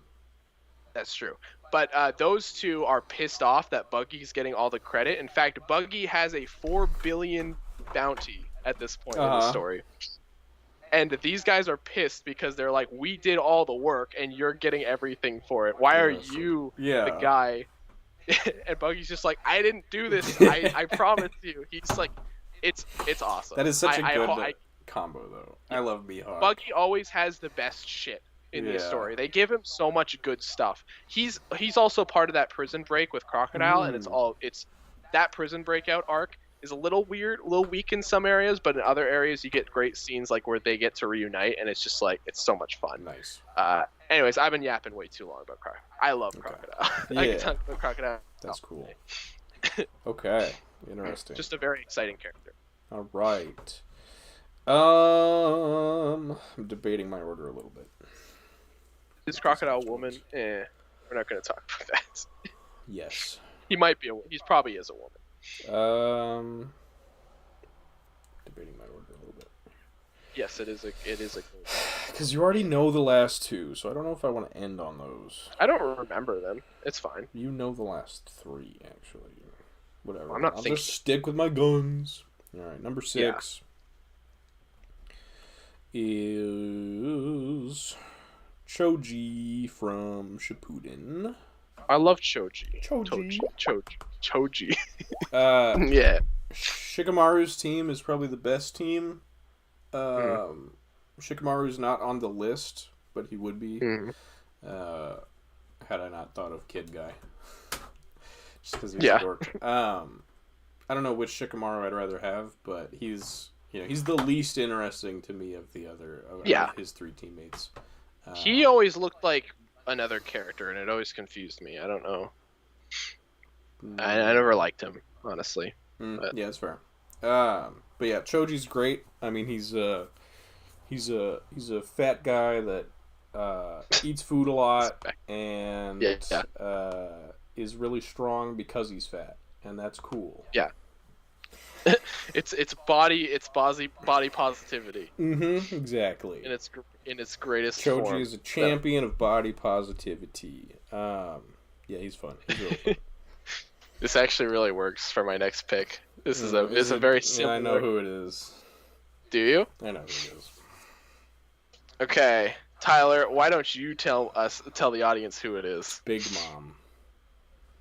That's true. But those two are pissed off that Buggy's getting all the credit. In fact, Buggy has a 4 billion bounty at this point in the story. And these guys are pissed because they're like, we did all the work and you're getting everything for it. Why are you the guy? And Buggy's just like, I didn't do this. I promise you. He's like, it's awesome. That is such a good combo, though. I love Mihawk. Buggy always has the best shit. in the story. They give him so much good stuff. He's also part of that prison break with Crocodile, and it's that prison breakout arc is a little weird, a little weak in some areas, but in other areas you get great scenes like where they get to reunite, and it's just like it's so much fun. Nice. Anyways, I've been yapping way too long about Crocodile. I love Crocodile. I can talk about Crocodile. That's cool. Okay, interesting. Just a very exciting character. All right. I'm debating my order a little bit. Is Crocodile woman? We're not going to talk about that. Yes. He might be. He probably is a woman. Debating my order a little bit. Yes, it is a. Because you already know the last two, so I don't know if I want to end on those. I don't remember them. It's fine. You know the last three, actually. Whatever. Well, I'll just stick with my guns. All right, number 6 is Choji from Shippuden. I love Choji. Choji. Yeah. Shikamaru's team is probably the best team. Shikamaru's not on the list, but he would be. Had I not thought of Kid Guy. Just because he's a dork. I don't know which Shikamaru I'd rather have, but he's the least interesting to me of the other of his 3 teammates. He always looked like another character, and it always confused me. I don't know. I never liked him, honestly. Yeah, that's fair. But yeah, Choji's great. I mean, he's a fat guy that eats food a lot and is really strong because he's fat, and that's cool. Yeah. it's body positivity. Exactly. In its greatest Choji form. is a champion of body positivity. Yeah, he's fun. He's really fun. This actually really works for my next pick. This is a very simple. Yeah, I know who it is. Do you? I know who it is. Okay, Tyler, why don't you tell the audience who it is? Big Mom.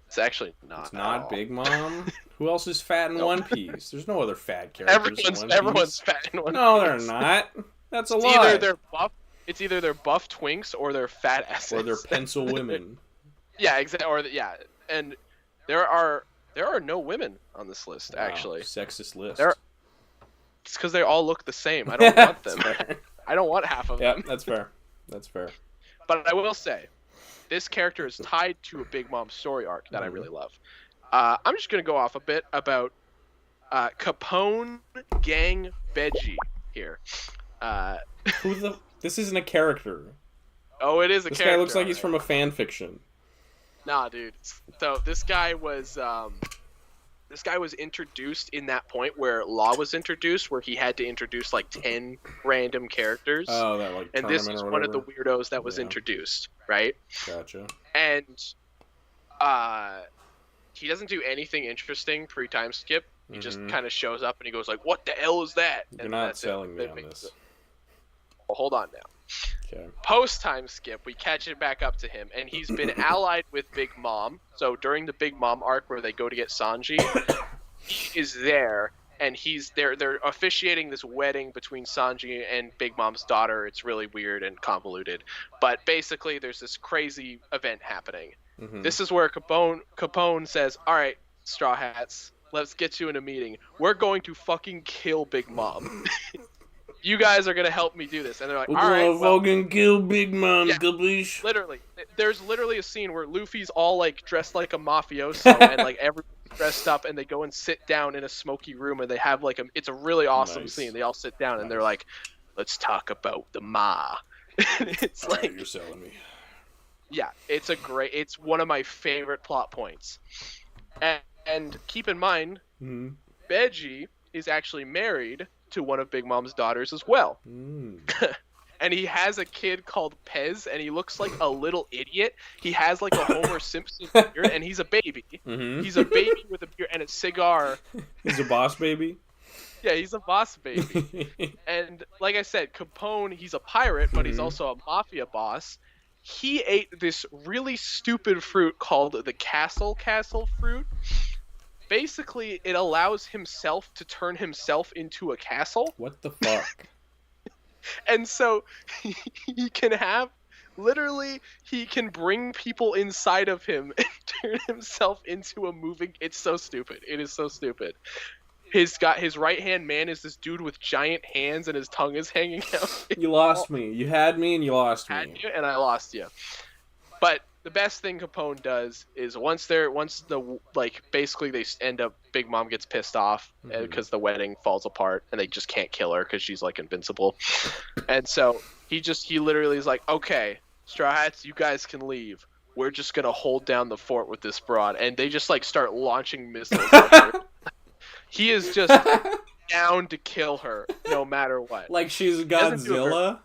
It's actually not. It's not Big Mom. Who else is fat in One Piece? There's no other fat characters. Everyone's fat in One Piece. No, they're not. That's a lie. It's either they're buff twinks or they're fat asses. Or they're pencil women. Yeah, exactly. And there are no women on this list. Wow, actually, sexist list. It's because they all look the same. I don't want them. I don't want half of them. Yeah, that's fair. That's fair. But I will say, this character is tied to a Big Mom story arc that I really love. I'm just going to go off a bit about Capone Gang Veggie here. This isn't a character. Oh, it is a character. This guy looks like he's from a fan fiction. Nah, dude. So this guy was introduced in that point where Law was introduced, where he had to introduce like 10 random characters. Oh, that like. And this is one of the weirdos that was introduced, right? Gotcha. And he doesn't do anything interesting pre-time skip. He just kind of shows up and he goes like, "What the hell is that?" You're not selling me on this. Well, hold on now. Okay. Post-time skip, we catch it back up to him, and he's been allied with Big Mom. So during the Big Mom arc where they go to get Sanji, he is there, and they're officiating this wedding between Sanji and Big Mom's daughter. It's really weird and convoluted, but basically there's this crazy event happening. This is where Capone says, "All right, Straw Hats, let's get you in a meeting. We're going to fucking kill Big Mom." You guys are gonna help me do this, and they're like, "All right, well, fucking kill Big Mom, Gabish." Literally, there's literally a scene where Luffy's all like dressed like a mafioso, and like everyone's dressed up, and they go and sit down in a smoky room, and they have like it's a really awesome scene. They all sit down, and they're like, "Let's talk about the Ma." It's all like you're selling me. Yeah, it's one of my favorite plot points, and keep in mind, Veggie is actually married to one of Big Mom's daughters as well. And he has a kid called Pez, and he looks like a little idiot. He has like a Homer Simpson beard, and he's a baby. He's a baby with a beard and a cigar. He's a boss baby? Yeah, he's a boss baby. And like I said, Capone, he's a pirate, but he's also a mafia boss. He ate this really stupid fruit called the Castle fruit. Basically, it allows himself to turn himself into a castle. What the fuck? And so he can have Literally, he can bring people inside of him and turn himself into a moving. It's so stupid. It is so stupid. His right hand man is this dude with giant hands and his tongue is hanging out. You lost me. You had me and you lost me. Had you and I lost you. But the best thing Capone does is basically they end up, Big Mom gets pissed off because the wedding falls apart and they just can't kill her because she's like invincible. And so he literally is like, okay, Straw Hats, you guys can leave. We're just going to hold down the fort with this broad. And they just like start launching missiles at her. He is just down to kill her no matter what. Like she's Godzilla?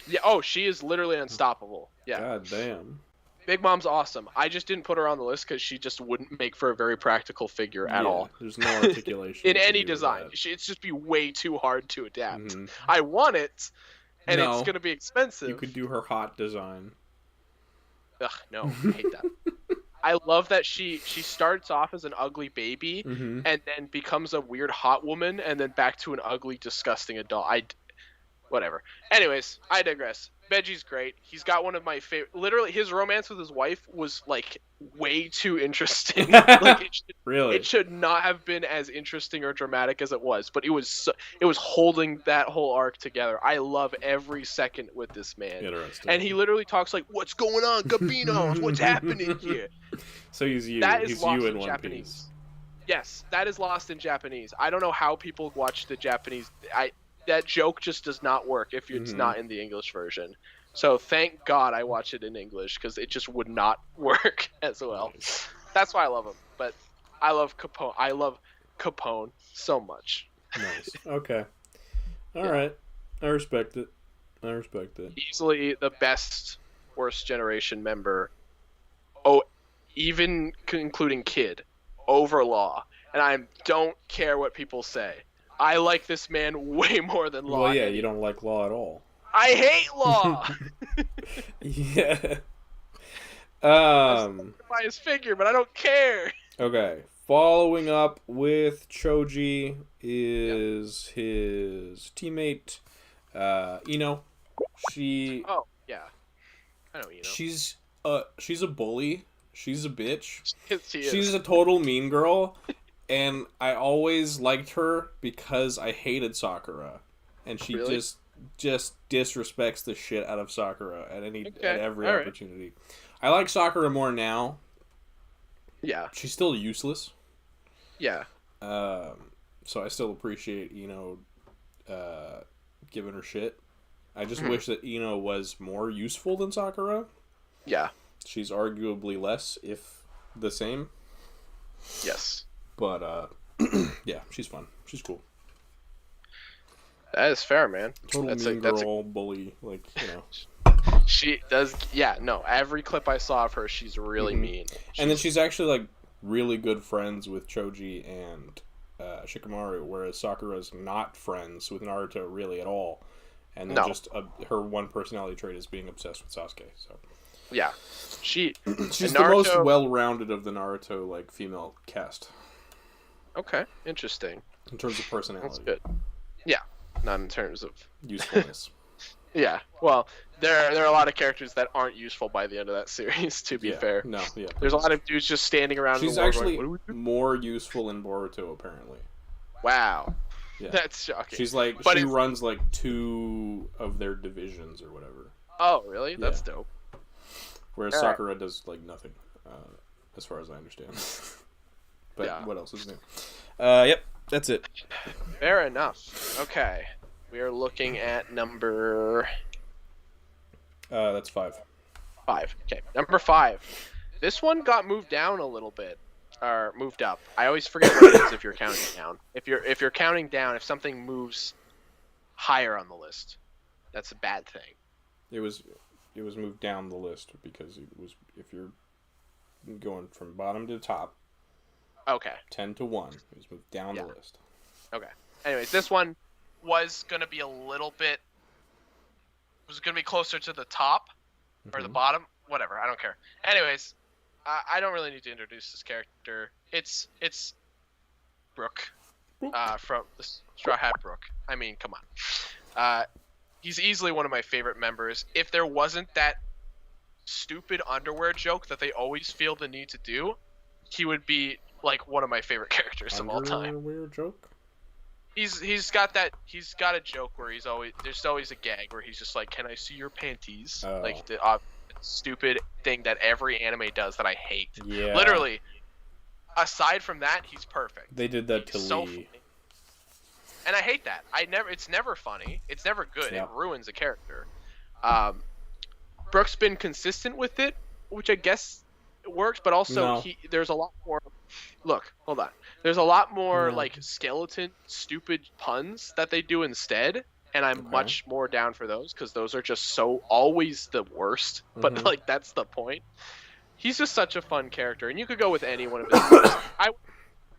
Yeah, oh, she is literally unstoppable. Yeah. God damn. Big Mom's awesome. I just didn't put her on the list because she just wouldn't make for a very practical figure at all. There's no articulation. In any design. It's just be way too hard to adapt. I want it, and it's going to be expensive. You could do her hot design. Ugh, no. I hate that. I love that she starts off as an ugly baby and then becomes a weird hot woman and then back to an ugly, disgusting adult. Whatever. Anyways, I digress. Veggie's great. He's got one of my favorite. Literally, his romance with his wife was like way too interesting. Like it should not have been as interesting or dramatic as it was, but it was holding that whole arc together. I love every second with this man. Interesting. And he literally talks like, "What's going on, Gabinos? What's happening here?" So he's you. That is he's lost you in in One Japanese. Piece. Yes, that is lost in Japanese. I don't know how people watch the Japanese. That joke just does not work if it's not in the English version. So thank God I watch it in English because it just would not work as well. Nice. That's why I love him. But I love Capone. I love Capone so much. Nice. Okay. All right. I respect it. Easily the best Worst Generation member. Oh, even including Kid over Law. And I don't care what people say. I like this man way more than Law. Well, yeah, you don't like Law at all. I hate Law! Yeah. By his figure, but I don't care. Okay. Following up with Choji is his teammate, Ino. Oh, yeah. I know Ino. She's a bully. She's a bitch. She is. She's a total mean girl. And I always liked her because I hated Sakura. And she just disrespects the shit out of Sakura at every opportunity. I like Sakura more now. Yeah. She's still useless. Yeah. So I still appreciate Ino giving her shit. I just wish that Ino was more useful than Sakura. Yeah. She's arguably less, if the same. Yes. But, yeah, she's fun. She's cool. That is fair, man. Total mean girl, bully, She does, yeah, no, every clip I saw of her, she's really mean. And then she's actually, really good friends with Choji and Shikamaru, whereas Sakura's not friends with Naruto really at all. And then her one personality trait is being obsessed with Sasuke, so... Yeah. She's the most well-rounded of the Naruto, female cast. Okay, interesting. In terms of personality. That's good. Yeah, not in terms of... usefulness. Yeah, well, there are a lot of characters that aren't useful by the end of that series, to be fair. No, yeah. There's a lot of dudes just standing around She's in the world actually going, more useful in Boruto, apparently. Wow. Yeah. That's shocking. She's she runs 2 of their divisions or whatever. Oh, really? That's dope. Whereas Sakura does, nothing, as far as I understand. But what else is new? Yep, that's it. Fair enough. Okay. We are looking at number... that's 5. 5. Okay, number 5. This one got moved down a little bit. Or moved up. I always forget what it is if you're counting down. If you're counting down, if something moves higher on the list, that's a bad thing. It was moved down the list because it was, if you're going from bottom to top, okay, 10 to 1, it was moved down the list. Okay. Anyways, this one was going to be a little bit, was going to be closer to the top or the bottom, whatever, I don't care. Anyways, I don't really need to introduce this character. It's Brooke, from the Straw Hat Brooke. I mean, come on. He's easily one of my favorite members. If there wasn't that stupid underwear joke that they always feel the need to do, he would be like one of my favorite characters of all time. Underwear joke? He's got a joke where there's always a gag where he's just like, "Can I see your panties?" Oh. Like the stupid thing that every anime does that I hate. Yeah. Literally. Aside from that, he's perfect. They did that to Lee. And I hate that. It's never funny. It's never good. Yeah. It ruins a character. Brooke's been consistent with it, which I guess works, but also there's a lot more. Look, hold on. There's a lot more like skeleton stupid puns that they do instead, and I'm much more down for those because those are just so always the worst. But like that's the point. He's just such a fun character, and you could go with any one of his. I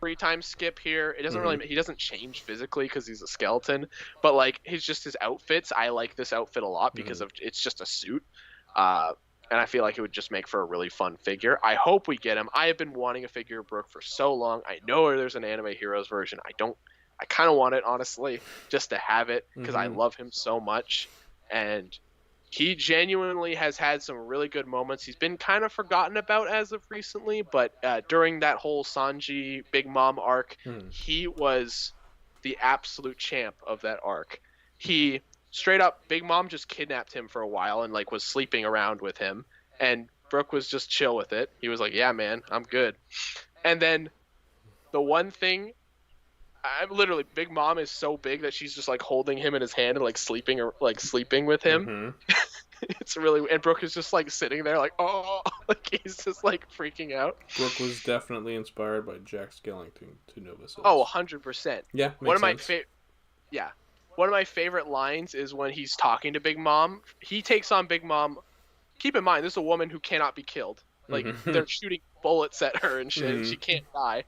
3-time skip here. It doesn't really. He doesn't change physically because he's a skeleton, but like his outfits. I like this outfit a lot because of it's just a suit. And I feel like it would just make for a really fun figure. I hope we get him. I have been wanting a figure of Brooke for so long. I know there's an Anime Heroes version. I kind of want it, honestly, just to have it because I love him so much. And he genuinely has had some really good moments. He's been kind of forgotten about as of recently, but during that whole Sanji Big Mom arc, he was the absolute champ of that arc. He... Straight up, Big Mom just kidnapped him for a while and like was sleeping around with him, and Brooke was just chill with it. He was like, "Yeah, man, I'm good." And then the one thing, I'm literally Big Mom is so big that she's just like holding him in his hand and like sleeping with him. It's really, and Brooke is just like sitting there like, oh, like he's just like freaking out. Brooke was definitely inspired by Jack Skellington to know this. Oh, 100%. Yeah, one of my One of my favorite lines is when he's talking to Big Mom. He takes on Big Mom. Keep in mind, this is a woman who cannot be killed. Like, they're shooting bullets at her and shit, and she can't die.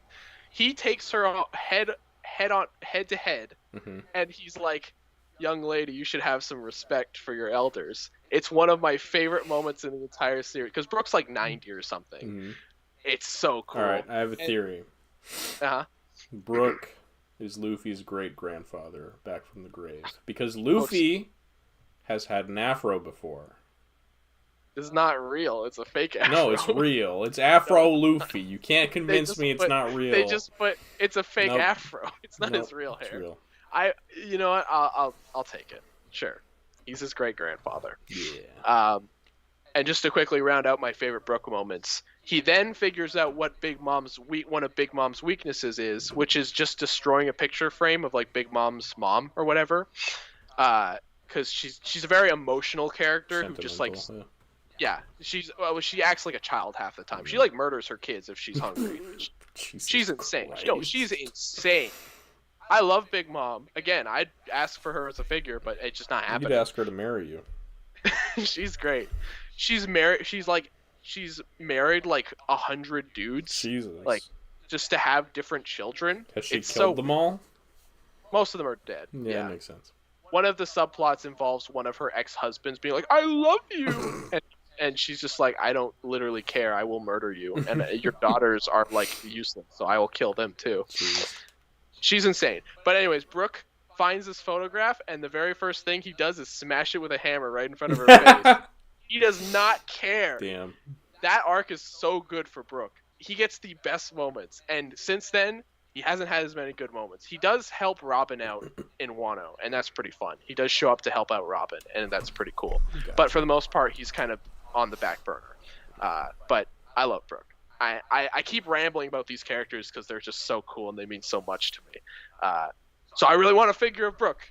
He takes her head to head, and he's like, "Young lady, you should have some respect for your elders." It's one of my favorite moments in the entire series, because Brooke's like 90 or something. It's so cool. All right, I have a theory. Brooke is Luffy's great-grandfather back from the grave. Because Luffy has had an afro before. It's not real. It's a fake afro. No, it's real. It's Afro Luffy. You can't convince me it's not real. They just put it's a fake afro. It's not his real hair. It's real. You know what? I'll take it. Sure. He's his great-grandfather. Yeah. And just to quickly round out my favorite Brooke moments, he then figures out what one of Big Mom's weaknesses is, which is just destroying a picture frame of like Big Mom's mom or whatever. Because she's a very emotional character who just like, she acts like a child half the time. She like murders her kids if she's hungry. She's insane. No, she's insane. I love Big Mom. Again, I'd ask for her as a figure, but it's just not happening. You'd ask her to marry you. She's great. She's married. She's married like 100 dudes. Jesus. Like just to have different children. Has she killed them all? Most of them are dead. Yeah, that makes sense. One of the subplots involves one of her ex-husbands being like, "I love you," and she's just like, "I don't literally care. I will murder you, and your daughters are like useless, so I will kill them too." Jeez. She's insane. But anyways, Brooke finds this photograph, and the very first thing he does is smash it with a hammer right in front of her face. He does not care. Damn. That arc is so good for Brooke. He gets the best moments, and since then, he hasn't had as many good moments. He does help Robin out in Wano, and that's pretty fun. He does show up to help out Robin, and that's pretty cool. Gotcha. But for the most part, he's kind of on the back burner. But I love Brooke. I keep rambling about these characters because they're just so cool and they mean so much to me. So I really want a figure of Brooke.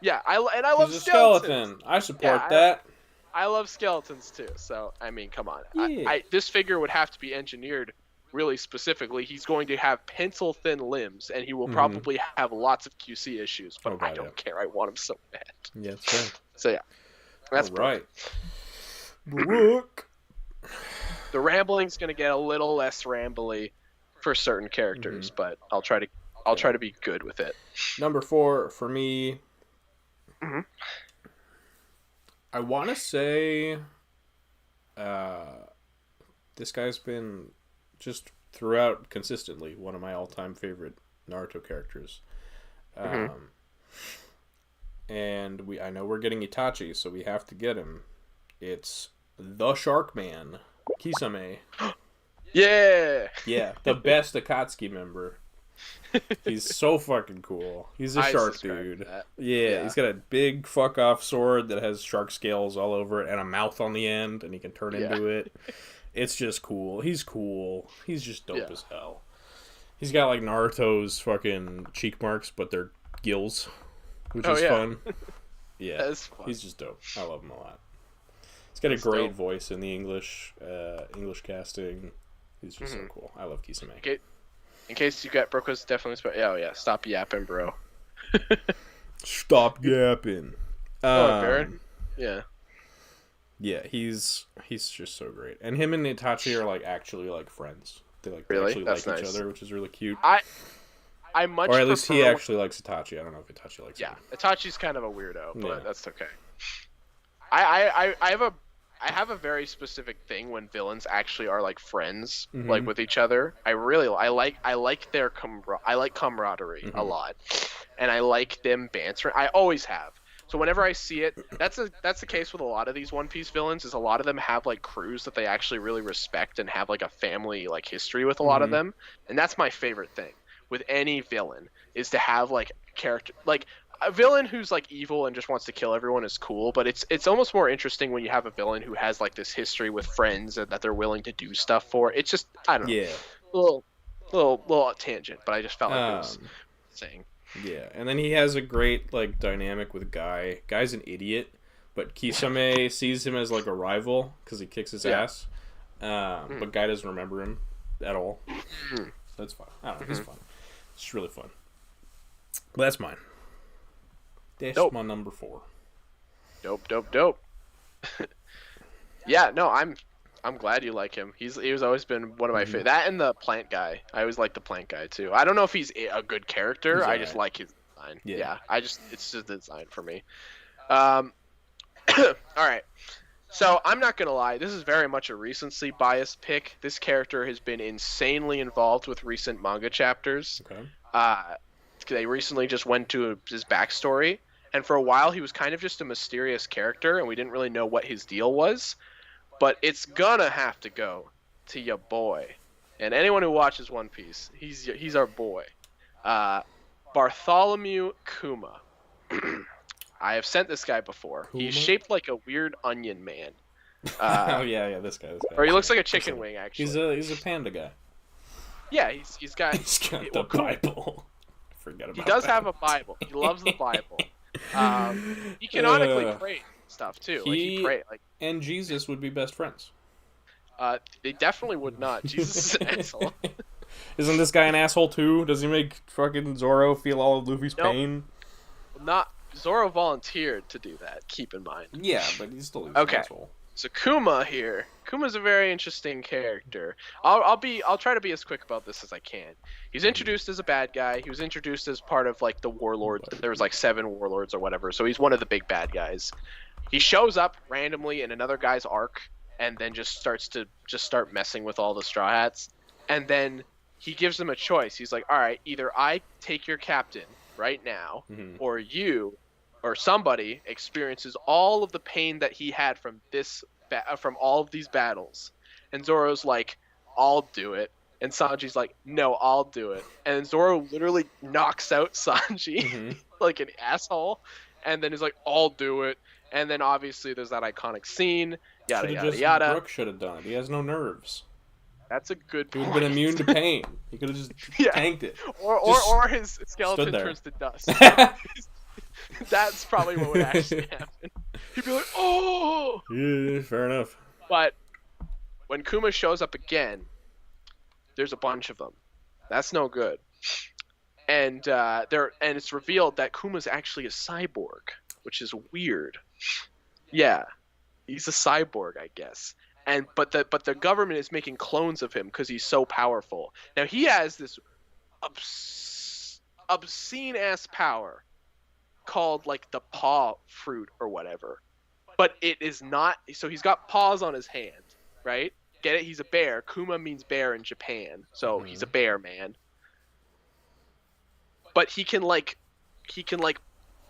Yeah, I love He's a skeletons. skeleton. I support that. I love skeletons too. So I mean, come on. Yeah. This figure would have to be engineered really specifically. He's going to have pencil thin limbs, and he will probably have lots of QC issues. But I don't care. I want him so bad. Yeah, that's right. So yeah, that's right. Brooke. The rambling's going to get a little less rambly for certain characters, but I'll try to be good with it. Number 4 for me. I want to say this guy's been just throughout consistently one of my all-time favorite Naruto characters. and I know we're getting Itachi, so we have to get him. It's the Shark Man, Kisame. Yeah! Yeah, the best Akatsuki member. He's so fucking cool. He's a shark dude. Yeah, he's got a big fuck off sword that has shark scales all over it and a mouth on the end, and he can turn into it. It's just cool. He's cool. He's just dope as hell. He's got like Naruto's fucking cheek marks, but they're gills, which is fun. Yeah, that's fun. He's just dope. I love him a lot. He's got a great voice in the English casting. He's just so cool. I love Kisame. Okay. In case you got Broko's definitely stop yapping, bro. Stop yapping. Baron? Yeah. Yeah, he's just so great. And him and Itachi are like actually like friends. They like actually like each other, which is really cute. I much or at least he actually likes Itachi. I don't know if Itachi likes him. Yeah, Itachi's kind of a weirdo, but that's okay. I have a very specific thing when villains actually are like friends, like with each other. I like their camaraderie a lot, and I like them bantering. I always have. So whenever I see it, that's the case with a lot of these One Piece villains. Is a lot of them have like crews that they actually really respect and have like a family like history with a lot of them, and that's my favorite thing with any villain is to have like character like. A villain who's like evil and just wants to kill everyone is cool, but it's almost more interesting when you have a villain who has like this history with friends and that they're willing to do stuff for. It's just I don't know. Yeah. Little tangent, but I just felt like it was saying. Yeah, and then he has a great like dynamic with Guy. Guy's an idiot, but Kisame sees him as like a rival because he kicks his ass. But Guy doesn't remember him at all. So that's fine. I don't know. It's fun. It's really fun. But that's mine. That's my number 4. Dope. Yeah, no, I'm glad you like him. He's always been one of my favorite. That and the plant guy. I always like the plant guy too. I don't know if he's a good character. I just like his design. Yeah. It's just the design for me. All right. So I'm not gonna lie. This is very much a recency biased pick. This character has been insanely involved with recent manga chapters. Okay. They recently just went to his backstory. And for a while, he was kind of just a mysterious character, and we didn't really know what his deal was. But it's gonna have to go to your boy. And anyone who watches One Piece, he's our boy. Bartholomew Kuma. I have sent this guy before. Kuma? He's shaped like a weird onion man. This guy. Or he looks like a chicken wing, actually. He's a panda guay. Yeah, he's got the Bible. Forget about He does have a Bible. He loves the Bible. He canonically prayed stuff too. He prayed and Jesus would be best friends. They definitely would not. Jesus is an asshole. Isn't this guy an asshole too? Does he make fucking Zoro feel all of Luffy's pain? Not Zoro volunteered to do that. Keep in mind. Yeah, but he's still an asshole. So Kuma here. Kuma's a very interesting character. I'll try to be as quick about this as I can. He's introduced as a bad guy. He was introduced as part of like the warlords. There was like 7 warlords or whatever. So he's one of the big bad guys. He shows up randomly in another guy's arc and then just starts to start messing with all the Straw Hats. And then he gives them a choice. He's like, all right, either I take your captain right now, or you or somebody experiences all of the pain that he had from from all of these battles. And Zoro's like, I'll do it. And Sanji's like, no, I'll do it. And Zoro literally knocks out Sanji like an asshole. And then he's like, I'll do it. And then obviously there's that iconic scene. Yada. Brooke should have done it. He has no nerves. That's a good point. He would have been immune to pain. He could have just tanked it. Or his skeleton turns to dust. That's probably what would actually happen. He'd be like, oh! Yeah, fair enough. But when Kuma shows up again, there's a bunch of them. That's no good. And it's revealed that Kuma's actually a cyborg, which is weird. Yeah, he's a cyborg, I guess. But the government is making clones of him because he's so powerful. Now he has this obscene ass power called like the paw fruit or whatever, but it is not. So he's got paws on his hand, right? Get it? He's a bear. Kuma means bear in Japan, so he's a bear man. But he can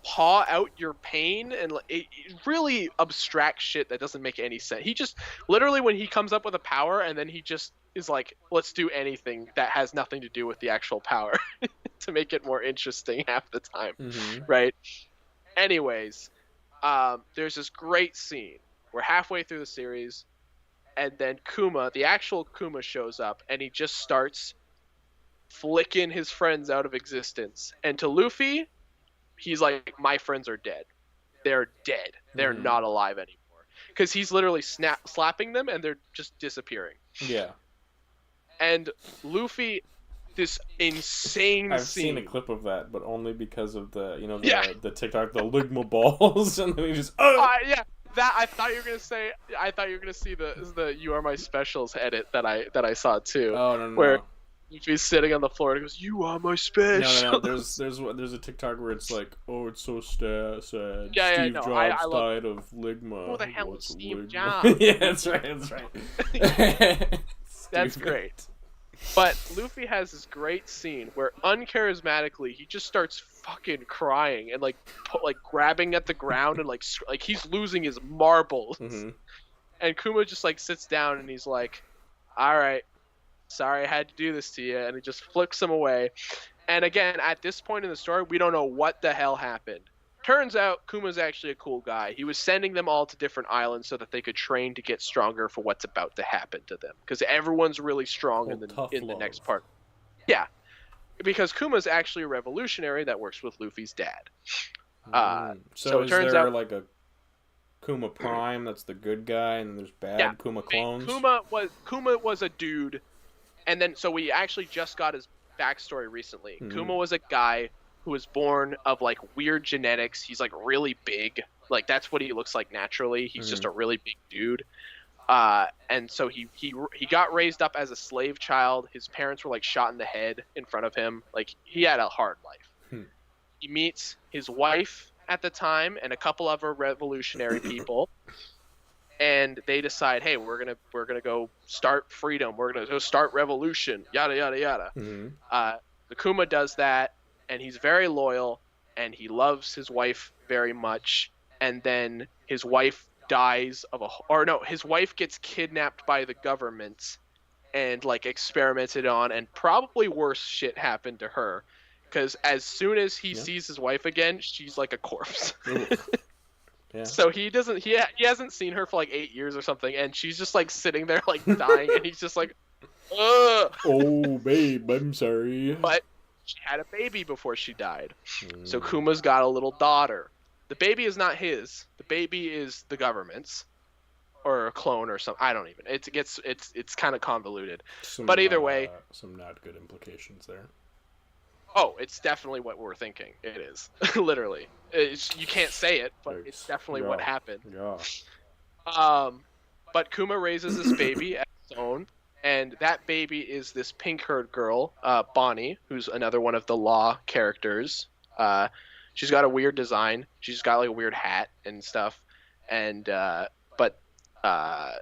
paw out your pain, and it really abstract shit that doesn't make any sense. He just literally, when he comes up with a power, and then he just is like, let's do anything that has nothing to do with the actual power to make it more interesting half the time, right? Anyways, there's this great scene. We're halfway through the series, and then Kuma, the actual Kuma, shows up, and he just starts flicking his friends out of existence. And to Luffy, he's like, my friends are dead. They're dead. They're not alive anymore. Because he's literally slapping them, and they're just disappearing. Yeah. And Luffy, this insane I've scene. seen a clip of that, but only because of the the TikTok, the Ligma balls, and then he just yeah. That I thought you were gonna see the "You Are My Specials" edit that I saw too. Oh no. Where Luffy's sitting on the floor and he goes, "You are my special." No. There's a TikTok where it's like, oh, it's so sad. Yeah, Steve Jobs died of Ligma. Who the hell is Steve Jobs? Yeah, that's right. That's great. But Luffy has this great scene where uncharismatically he just starts fucking crying and like grabbing at the ground and like he's losing his marbles. And Kuma just like sits down and he's like, "All right, sorry I had to do this to you," and he just flicks him away. And again, at this point in the story, we don't know what the hell happened. Turns out Kuma's actually a cool guy. He was sending them all to different islands so that they could train to get stronger for what's about to happen to them. Because everyone's really strong in the next part. Yeah. Because Kuma's actually a revolutionary that works with Luffy's dad. So it turns out like a Kuma Prime that's the good guy, and there's bad Kuma clones? Kuma was a dude. And then, so we actually just got his backstory recently. Kuma was a guy who was born of like weird genetics. He's like really big. Like that's what he looks like naturally. He's just a really big dude. And so he got raised up as a slave child. His parents were like shot in the head in front of him. Like he had a hard life. He meets his wife at the time and a couple of her revolutionary people. And they decide, hey, we're gonna go start freedom. We're gonna go start revolution. Yada yada yada. The Kuma does that. And he's very loyal, and he loves his wife very much. And then his wife dies his wife gets kidnapped by the government and like experimented on, and probably worse shit happened to her. Because as soon as he sees his wife again, she's like a corpse. Yeah. So he hasn't seen her for like 8 years or something, and she's just like sitting there like dying, and he's just like, ugh. Oh babe, I'm sorry. But she had a baby before she died. So Kuma's got a little daughter. The baby is not his. The baby is the government's, or a clone or something. I don't even. It's kind of convoluted. But either way, some not good implications there. Oh, it's definitely what we're thinking. It is literally. You can't say it, but it's definitely what happened. Yeah. But Kuma raises this baby as his own. And that baby is this pink-haired girl, Bonnie, who's another one of the Law characters. She's got a weird design. She's got like a weird hat and stuff. And well, a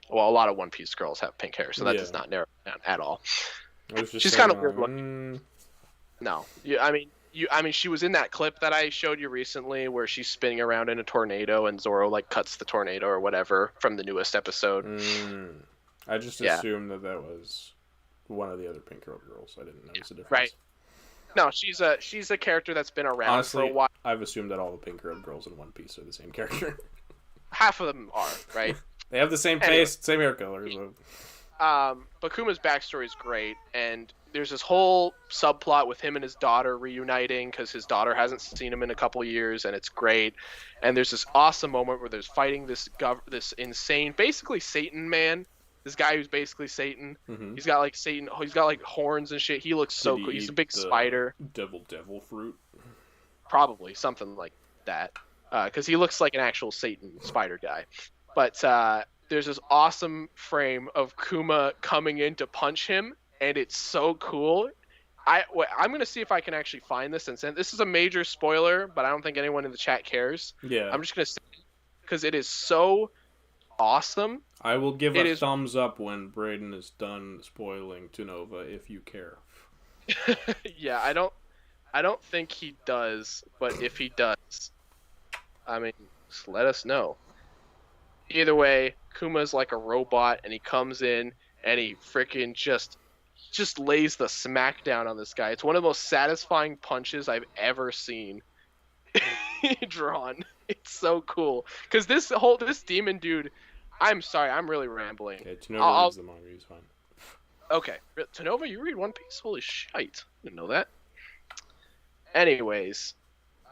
lot of One Piece girls have pink hair, so that does not narrow it down at all. She's kind of weird looking. No, I mean, she was in that clip that I showed you recently, where she's spinning around in a tornado, and Zoro like cuts the tornado or whatever from the newest episode. I just assumed that was one of the other pink girls. I didn't notice the difference. Right. No, she's a character that's been around. Honestly, for a while. I've assumed that all the pink girls in One Piece are the same character. Half of them are, right? They have the same face, same hair color. So. But Kuma's backstory is great, and there's this whole subplot with him and his daughter reuniting because his daughter hasn't seen him in a couple years, and it's great. And there's this awesome moment where there's fighting this insane, basically Satan man. This guy who's basically Satan. He's got like Satan. He's got like horns and shit. He looks so cool. He's a big spider. Devil fruit. Probably something like that, because he looks like an actual Satan spider guy. But there's this awesome frame of Kuma coming in to punch him, and it's so cool. I'm gonna see if I can actually find this and send. This is a major spoiler, but I don't think anyone in the chat cares. Yeah. I'm just gonna say because it is so awesome. I will give a thumbs up when Braden is done spoiling to Nova if you care. Yeah, I don't I don't think he does, but if he does, I mean, just let us know. Either way, Kuma's like a robot, and he comes in and he freaking just lays the smackdown on this guy. It's one of the most satisfying punches I've ever seen drawn. It's so cool because this demon dude. I'm sorry, I'm really rambling. Okay, Tanova reads the manga. He's fine. Okay, Tanova, you read One Piece? Holy shite! Didn't know that. Anyways,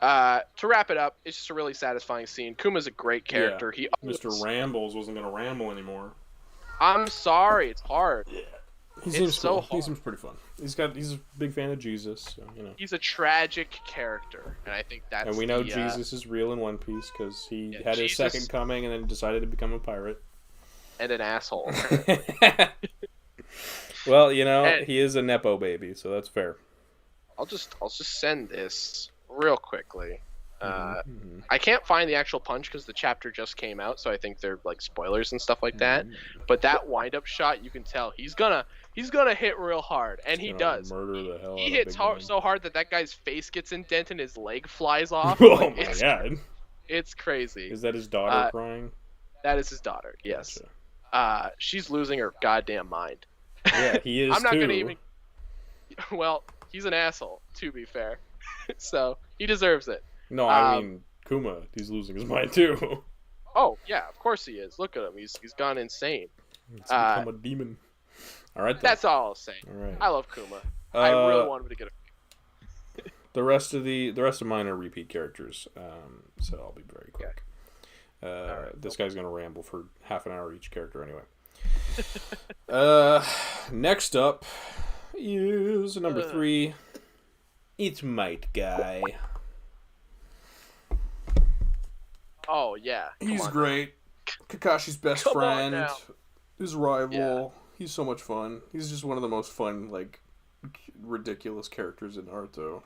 to wrap it up, it's just a really satisfying scene. Kuma's a great character. Yeah. Mr. Rambles wasn't gonna ramble anymore. I'm sorry, it's hard. Yeah. He seems cool. He seems pretty fun. He's a big fan of Jesus, so, you know. He's a tragic character, and I think that's. And we know Jesus is real in One Piece because he had his second coming and then decided to become a pirate. And an asshole. Well, you know, he is a nepo baby, so that's fair. I'll just send this real quickly. I can't find the actual punch because the chapter just came out, so I think they're like spoilers and stuff like that. But that wind-up shot, you can tell he's gonna hit real hard, and he does. Murder the hell. He hits so hard that guy's face gets indented and his leg flies off. Oh my god! It's crazy. Is that his daughter crying? That is his daughter. Yes. Gotcha. She's losing her goddamn mind. Yeah, he is. I'm not too. gonna even. Well, he's an asshole, to be fair. So he deserves it. No, I mean Kuma. He's losing his mind too. Oh yeah, of course he is. Look at him. He's gone insane. He's become a demon. All right. Then. That's all I'll say. All right. I love Kuma. I really want him to get a. The rest of mine are repeat characters, so I'll be very quick. This guy's gonna ramble for half an hour each character anyway. Next up is number 3. It's Might Guy. Oh yeah, he's great. Kakashi's best friend, his rival. Yeah. He's so much fun. He's just one of the most fun, like, ridiculous characters in Naruto.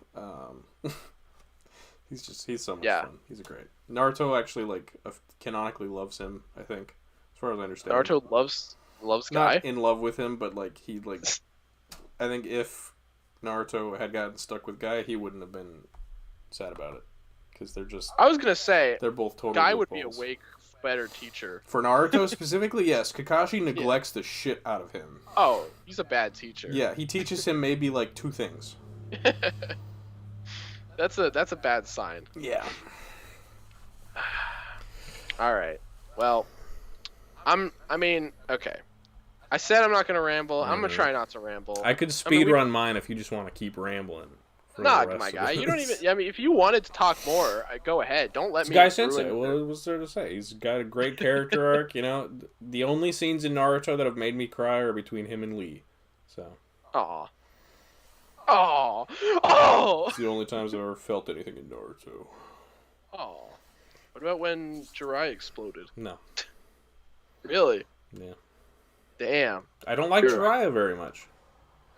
He's so much fun. He's great. Naruto actually like canonically loves him, I think, as far as I understand. Naruto loves Guy. Not in love with him, but like I think if Naruto had gotten stuck with Guy, he wouldn't have been sad about it. Because they're just. I was gonna say they're both totally. Guy would be a way better teacher. For Naruto specifically, yes. Kakashi neglects the shit out of him. Oh, he's a bad teacher. Yeah, he teaches him maybe like 2 things. That's a bad sign. Yeah. All right. Well, okay. I said I'm not gonna ramble. I'm gonna try not to ramble. I could speed run mine if you just want to keep rambling. Nah, my guy. You don't even. I mean, if you wanted to talk more, go ahead. Don't let me. Guy Sensei. What was there to say? He's got a great character arc. You know, the only scenes in Naruto that have made me cry are between him and Lee. So. Aw. It's the only times I've ever felt anything in Naruto. Oh. What about when Jiraiya exploded? No. Really? Yeah. Damn. I don't like Jiraiya very much.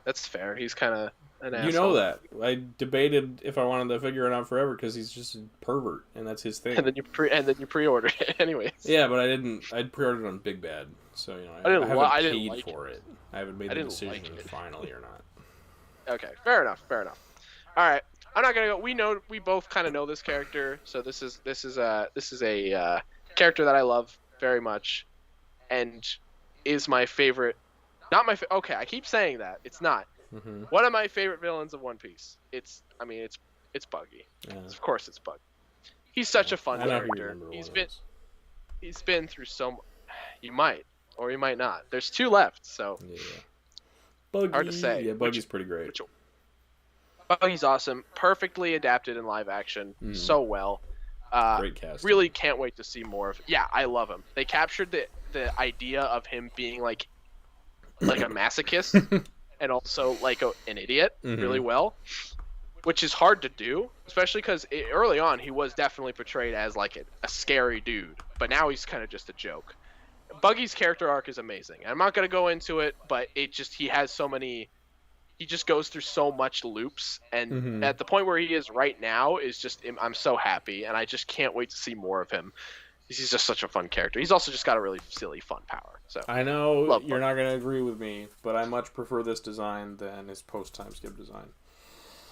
That's fair. He's kind of an asshole. You know that. I debated if I wanted to figure it out forever because he's just a pervert, and that's his thing. And then you pre-ordered it anyways. Yeah, but I didn't. I'd pre-ordered it on Big Bad, so you know I haven't paid for it. I haven't made the decision finally or not. Okay, fair enough. All right, I'm not gonna go. We both kind of know this character, so this is a character that I love very much, and is my favorite. Not my. Okay, I keep saying that. It's not. Mm-hmm. One of my favorite villains of One Piece. It's Buggy. Yeah. Of course, it's Buggy. He's such a fun character. He's been through so much. You might, or you might not. There's 2 left, so. Yeah. Buggy. Hard to say. Yeah, Buggy's pretty great. Buggy's awesome. Perfectly adapted in live action. So well. Great cast. Really can't wait to see more of. Yeah, I love him. They captured the idea of him being like a masochist and also like an idiot really well, which is hard to do, especially because early on he was definitely portrayed as like a scary dude, but now he's kind of just a joke. Buggy's character arc is amazing. I'm not gonna go into it, but he just goes through so much loops, and at the point where he is right now is just, I'm so happy, and I just can't wait to see more of him. He's just such a fun character. He's also just got a really silly, fun power. So I know you're not going to agree with me, but I much prefer this design than his post-time skip design.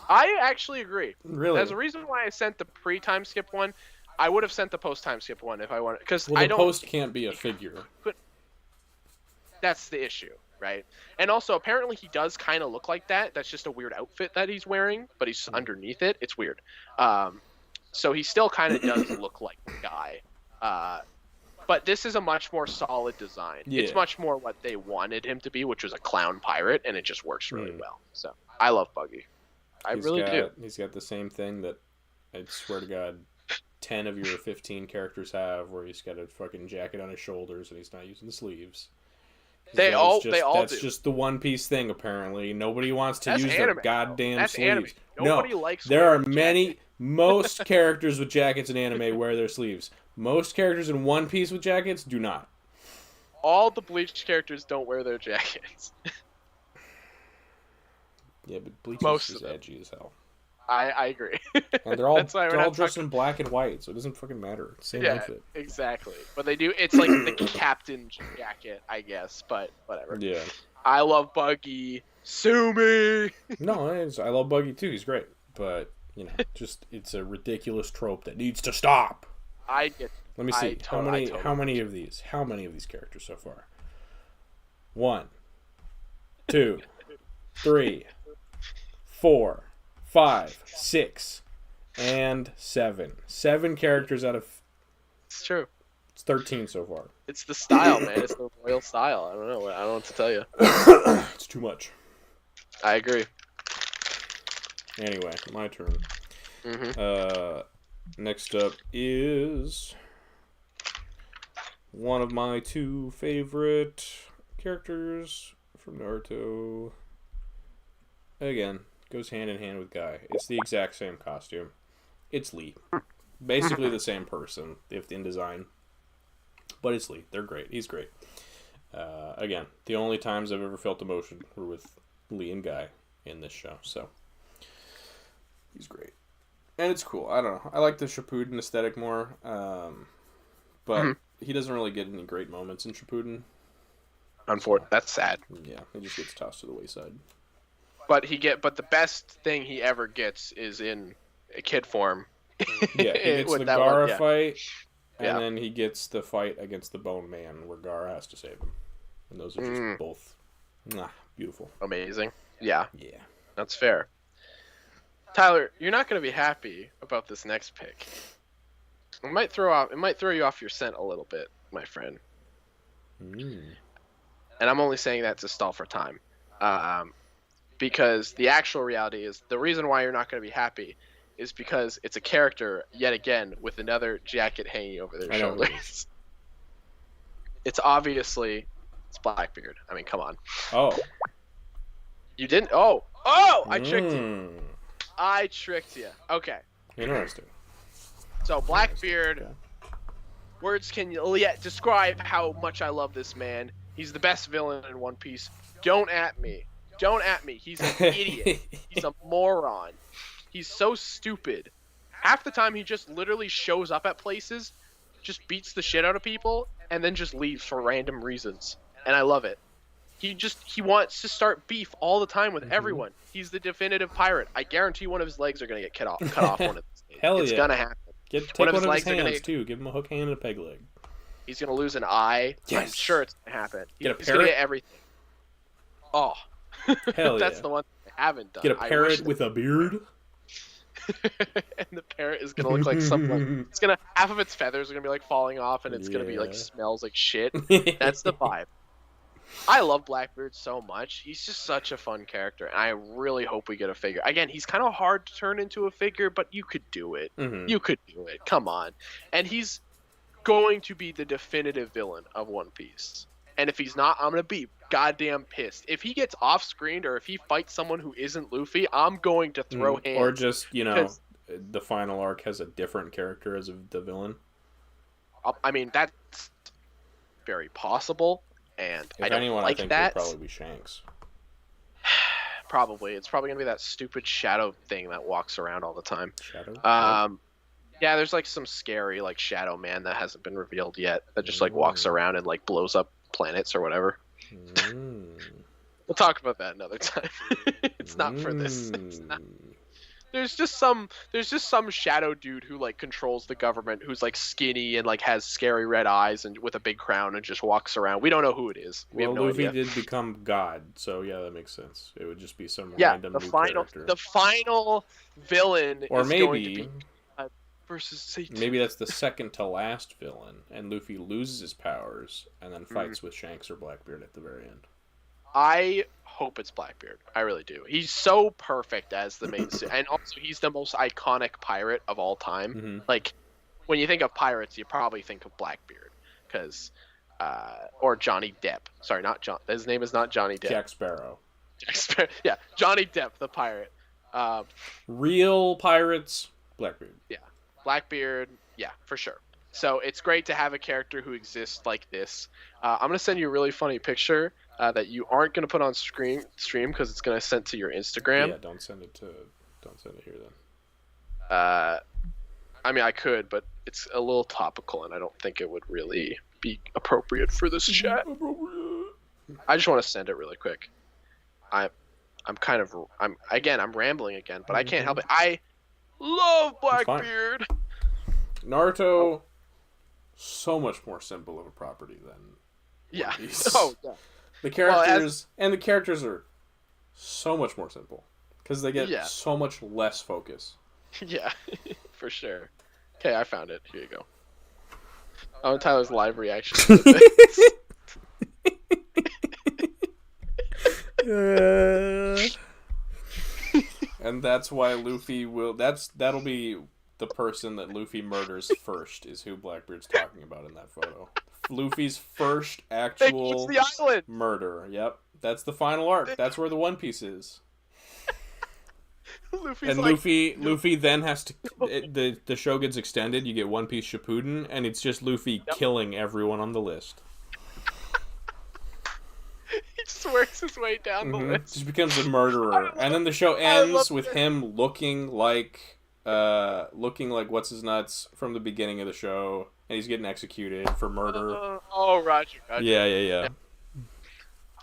I actually agree. Really? There's a reason why I sent the pre-time skip one. I would have sent the post-time skip one if I wanted, because I don't. Post can't be a figure. But that's the issue, right? And also, apparently, he does kind of look like that. That's just a weird outfit that he's wearing, but he's underneath it. It's weird. So he still kind of does look like the guy. But this is a much more solid design. Yeah. It's much more what they wanted him to be, which was a clown pirate, and it just works really well. So I love Buggy. I really do. He's got the same thing that I swear to God, 10 of your 15 characters have, where he's got a fucking jacket on his shoulders and he's not using the sleeves. They all That's just the One Piece thing, apparently. Nobody wants to use their goddamn sleeves. Nobody likes. There are many. Most characters with jackets in anime wear their sleeves. Most characters in One Piece with jackets do not. All the Bleach characters don't wear their jackets. Yeah, but Bleach is edgy as hell. I agree. And they're all dressed in black and white, so it doesn't fucking matter. Same outfit. Exactly. But they do. It's like the captain jacket, I guess. But whatever. Yeah. I love Buggy. Sue me. No, I love Buggy too. He's great, but just it's a ridiculous trope that needs to stop. I get. Let me see. How many of these characters so far? 1, 2, 3, 4, 5, 6, and 7. 7 characters out of. It's true. It's 13 so far. It's the style, man. It's the royal style. I don't know what to tell you. It's too much. I agree. Anyway, my turn. Mm-hmm. Next up is one of my 2 favorite characters from Naruto. Again, goes hand in hand with Guy. It's the exact same costume. It's Lee. Basically the same person, if in design. But it's Lee. They're great. He's great. Again, the only times I've ever felt emotion were with Lee and Guy in this show. So, he's great. And it's cool. I don't know. I like the Shippuden aesthetic more. But he doesn't really get any great moments in Shippuden. Unfortunately, that's sad. Yeah, he just gets tossed to the wayside. But the best thing he ever gets is in a kid form. Yeah, he gets the Gaara fight, and then he gets the fight against the Bone Man, where Gaara has to save him. And those are just both beautiful. Amazing. Yeah. Yeah. That's fair. Tyler, you're not going to be happy about this next pick. It might throw you off your scent a little bit, my friend. And I'm only saying that to stall for time. Because the actual reality is the reason why you're not going to be happy is because it's a character, yet again, with another jacket hanging over their shoulders. It's Blackbeard. I mean, come on. Oh. You didn't? Oh! I tricked you. I tricked you. Okay. Interesting. So, Blackbeard, words can yet describe how much I love this man. He's the best villain in One Piece. Don't at me. He's an idiot. He's a moron. He's so stupid. Half the time he just literally shows up at places, just beats the shit out of people, and then just leaves for random reasons. And I love it. He wants to start beef all the time with everyone. He's the definitive pirate. I guarantee one of his legs are going to get cut off one of these days. Hell it's going to happen. Take one of his hands, too. Give him a hook hand and a peg leg. He's going to lose an eye. Yes. I'm sure it's going to happen. Get a parrot? He's going to get everything. Oh. Hell That's the one thing I haven't done. Get a parrot with a beard? And the parrot is going to look like something. It's going to, half of its feathers are going to be like falling off, and it's going to be like, smells like shit. That's the vibe. I love Blackbeard so much. He's just such a fun character, and I really hope we get a figure. Again, he's kind of hard to turn into a figure, but you could do it. You could do it. Come on. And he's going to be the definitive villain of One Piece. And if he's not, I'm going to be goddamn pissed. If he gets off-screened or if he fights someone who isn't Luffy, I'm going to throw hands. Or just, the final arc has a different character as the villain. I mean, that's very possible. And if I don't anyone, like I think that. It'll probably be Shanks. Probably. It's probably going to be that stupid shadow thing that walks around all the time. Shadow? Yeah, there's like some scary like shadow man that hasn't been revealed yet that just like walks around and like blows up planets or whatever. We'll talk about that another time. It's not for this. It's not. there's just some shadow dude who like controls the government, who's like skinny and like has scary red eyes and with a big crown and just walks around. We don't know who it is. We have no Luffy idea. did become God, so yeah, that makes sense. It would just be some random new character. The final villain or is maybe going to be versus Satan. Maybe that's the second to last villain, and Luffy loses his powers and then fights with Shanks or Blackbeard at the very end. I hope it's Blackbeard. I really do. He's so perfect as the main, and also he's the most iconic pirate of all time. Mm-hmm. Like, when you think of pirates, you probably think of Blackbeard, or Johnny Depp. Sorry, not John. His name is not Johnny Depp. Jack Sparrow. Yeah, Johnny Depp, the pirate. Real pirates, Blackbeard. Yeah, Blackbeard. Yeah, for sure. So it's great to have a character who exists like this. I'm gonna send you a really funny picture that you aren't gonna put on stream because it's gonna send to your Instagram. Yeah, don't send it here then. I mean, I could, but it's a little topical, and I don't think it would really be appropriate for this chat. I just want to send it really quick. I'm rambling again, but I can't help it. I love Blackbeard. Naruto, so much more simple of a property than yeah. One Piece. Oh yeah. The characters are so much more simple because they get so much less focus. Yeah, for sure. Okay, I found it. Here you go. Oh, Tyler's live reaction to this. And that's why Luffy that'll be the person that Luffy murders first is who Blackbeard's talking about in that photo. Luffy's first actual murder. Yep. That's the final arc. That's where the One Piece is. Luffy then has to... The show gets extended, you get One Piece Shippuden, and it's just Luffy killing everyone on the list. He just works his way down the list. Just becomes a murderer. And then the show ends with him looking like what's his nuts from the beginning of the show, and he's getting executed for murder. Roger. Yeah.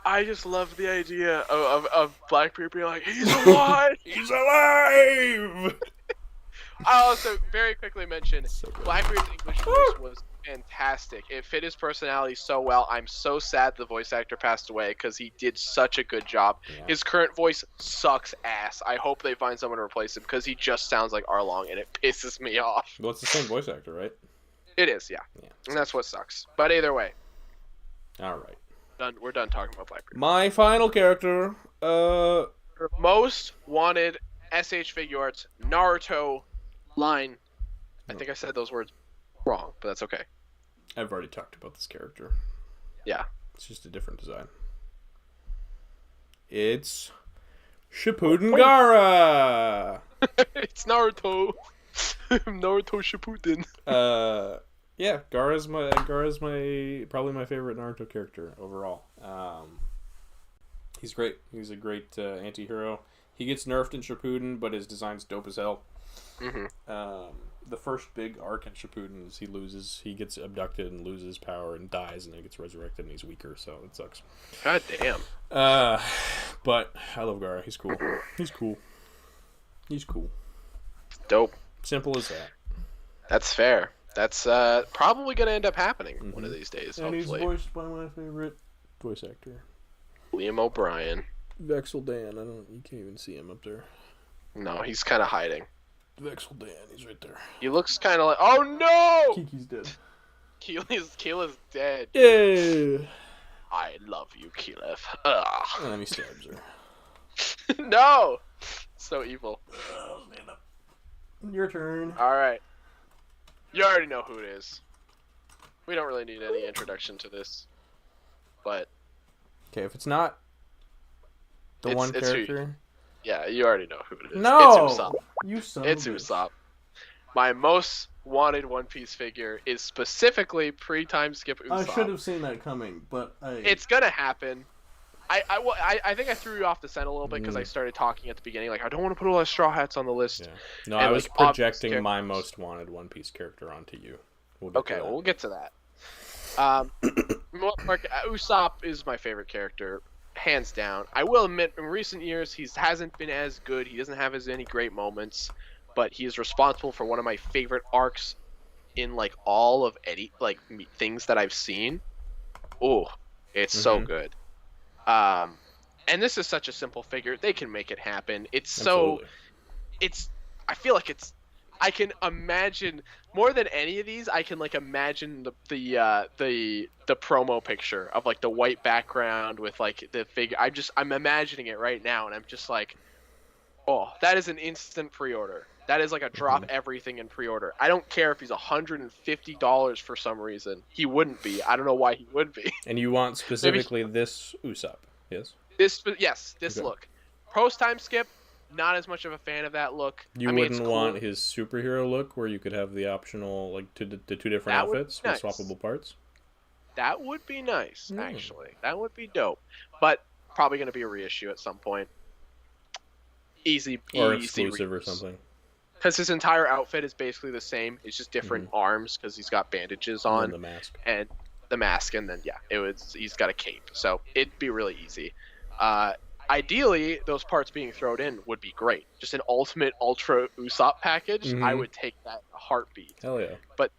I just love the idea of Blackbeard being like, he's alive! He's alive! I also very quickly mention Blackbeard's English voice was fantastic. It fit his personality so well. I'm so sad the voice actor passed away because he did such a good job. Yeah. His current voice sucks ass. I hope they find someone to replace him because he just sounds like Arlong and it pisses me off. Well, it's the same voice actor, right? It is, yeah. And that's what sucks. But either way. All right. We're done talking about Blackbeard. My final character, most wanted SH Figuarts Naruto line. I think I said those words wrong, but that's okay. I've already talked about this character. Yeah. It's just a different design. It's Shippuden Gaara! It's Naruto. Naruto Shippuden. Yeah, Gaara's probably my favorite Naruto character overall. He's great. He's a great anti-hero. He gets nerfed in Shippuden, but his design's dope as hell. Mm-hmm. The first big arc in Shippuden is he gets abducted and loses power and dies, and then gets resurrected and he's weaker, so it sucks. God damn. But I love Gaara. He's cool. He's cool. Dope. Simple as that. That's fair. That's probably going to end up happening one of these days, and hopefully. He's voiced by my favorite voice actor. Liam O'Brien. Vexel Dan. You can't even see him up there. No, he's kind of hiding. Vexel Dan, he's right there. He looks kind of like... Oh, no! Kiki's dead. Keela's dead. Yeah. I love you, Keela. And then he stabs her. No! So evil. Stand up. Your turn. Alright. You already know who it is. We don't really need any introduction to this. But... Okay, if it's not the one character... Yeah, you already know who it is. No! It's Usopp. You son It's of a Usopp. My most wanted One Piece figure is specifically pre-time skip Usopp. I should have seen that coming, but It's gonna happen. I think I threw you off the scent a little bit because I started talking at the beginning, like, I don't want to put all the Straw Hats on the list. Yeah. No, I was projecting my most wanted One Piece character onto you. We'll get to that. Usopp is my favorite character, hands down. I will admit, in recent years, he hasn't been as good. He doesn't have as many great moments, but he is responsible for one of my favorite arcs in like all of things that I've seen. Oh, it's so good. And this is such a simple figure. They can make it happen. Absolutely. I feel like I can imagine more than any of these. I can like imagine the promo picture of like the white background with like the figure. I'm imagining it right now, and I'm just like, oh, that is an instant pre-order. That is like a drop everything in pre-order. I don't care if he's $150 for some reason. He wouldn't be. I don't know why he would be. And you want specifically this Usopp, yes? This look. Post time skip. Not as much of a fan of that look. You wouldn't want his superhero look where you could have the optional, like, the two different outfits with swappable parts? That would be nice, actually. That would be dope. But probably going to be a reissue at some point. Or exclusive or something. Because his entire outfit is basically the same. It's just different arms because he's got bandages on. And the mask. And the mask, and then, he's got a cape. So it'd be really easy. Ideally, those parts being thrown in would be great. Just an ultimate ultra Usopp package, I would take that in a heartbeat. Hell yeah. But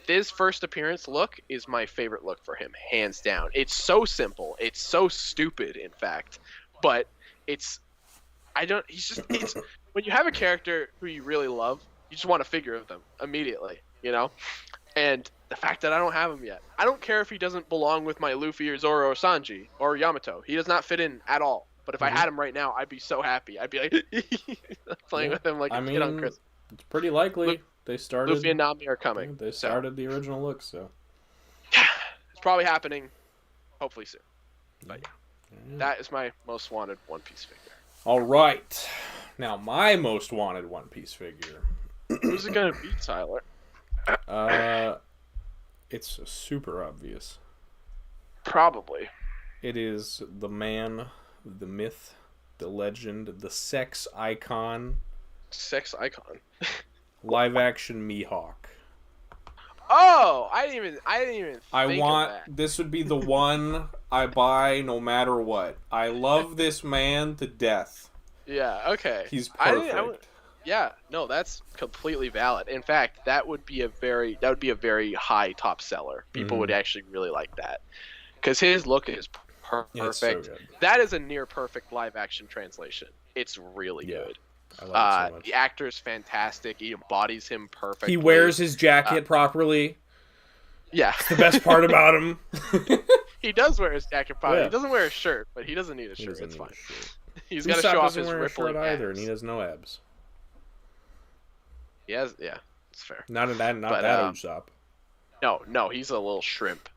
this first appearance look is my favorite look for him, hands down. It's so simple. It's so stupid, in fact. But when you have a character who you really love, you just want a figure of them immediately, you know? And the fact that I don't have him yet. I don't care if he doesn't belong with my Luffy or Zoro or Sanji or Yamato. He does not fit in at all. But if I had him right now, I'd be so happy. I'd be like playing with him like a kid on Christmas. It's pretty likely they started. Luffy and Nami are coming. They started the original look, so. It's probably happening, hopefully soon. But that is my most wanted One Piece figure. All right, now my most wanted One Piece figure. Who's it gonna be, Tyler? It's super obvious. Probably. It is the man, the myth, the legend, the sex icon. Sex icon. Live action Mihawk. Oh, I didn't even think of that. This would be the one I buy no matter what. I love this man to death. Yeah, okay. He's perfect. Yeah, no, that's completely valid. In fact, that would be a very high top seller. People would actually really like that. Cuz his look is perfect. Yeah, so good. That is a near perfect live action translation. It's really good. I love it so much. The actor's fantastic. He embodies him perfectly. He wears his jacket properly. Yeah. It's the best part about him. He does wear his jacket properly. Yeah. He doesn't wear a shirt, but he doesn't need a shirt. It's fine. He's got to show off his rippling abs. Either, and he has no abs. He has, yeah, it's fair. Not that Usopp. No, he's a little shrimp.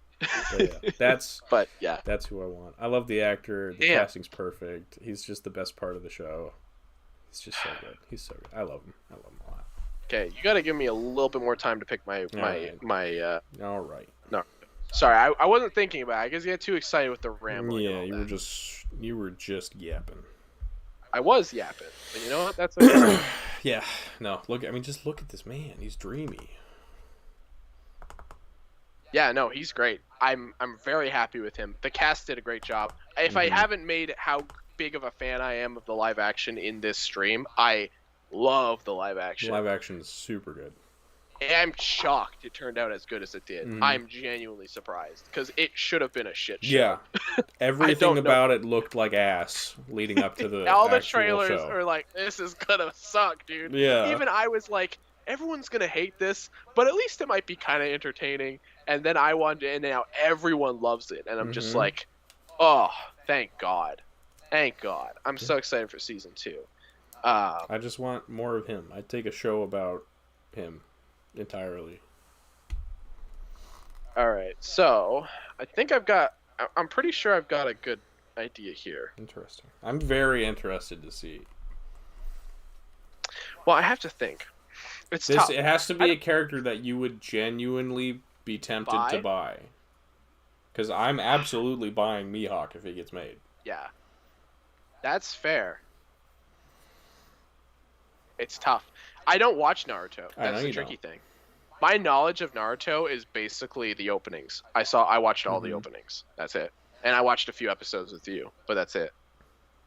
That's who I want. I love the actor. The casting's perfect. He's just the best part of the show. He's just so good. He's so good. I love him a lot. Okay, you got to give me a little bit more time to pick my. All right. No, sorry, I wasn't thinking about it. I guess you got too excited with the rambling. Yeah, you were just yapping. I was yapping, but you know what? That's okay. Yeah. No, just look at this man. He's dreamy. Yeah, no, he's great. I'm very happy with him. The cast did a great job. If I haven't made how big of a fan I am of the live action in this stream, I love the live action. Live action is super good. I'm shocked it turned out as good as it did. I'm genuinely surprised because it should have been a shit show. Yeah, everything about it looked like ass leading up to the all the trailers are like, this is gonna suck, dude. Yeah. Even I was like, everyone's gonna hate this, but at least it might be kind of entertaining. And then I wanted, and now everyone loves it, and I'm just like, oh, thank God, I'm so excited for season 2. I just want more of him. I'd take a show about him entirely. All right, so I'm pretty sure I've got a good idea here. Interesting. I'm very interested to see. Well, I have to think. It's tough. It has to be a character that you would genuinely be tempted to buy. Because I'm absolutely buying Mihawk if he gets made. Yeah. That's fair. It's tough. I don't watch Naruto. That's the tricky thing. My knowledge of Naruto is basically the openings. I watched all the openings. That's it. and I watched a few episodes with you, but that's it.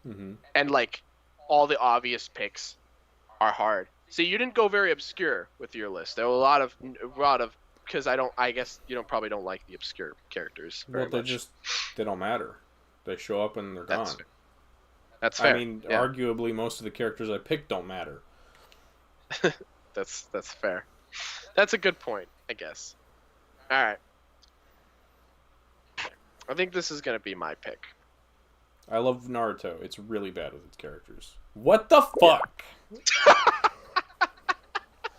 Mm-hmm. And like all the obvious picks are hard. See, you didn't go very obscure with your list. There were a lot of because I guess you probably don't like the obscure characters very much. They don't matter. They show up and they're gone. That's fair. I mean, arguably most of the characters I picked don't matter. That's fair. That's a good point, I guess. All right. I think this is gonna be my pick. I love Naruto. It's really bad with its characters. What the fuck?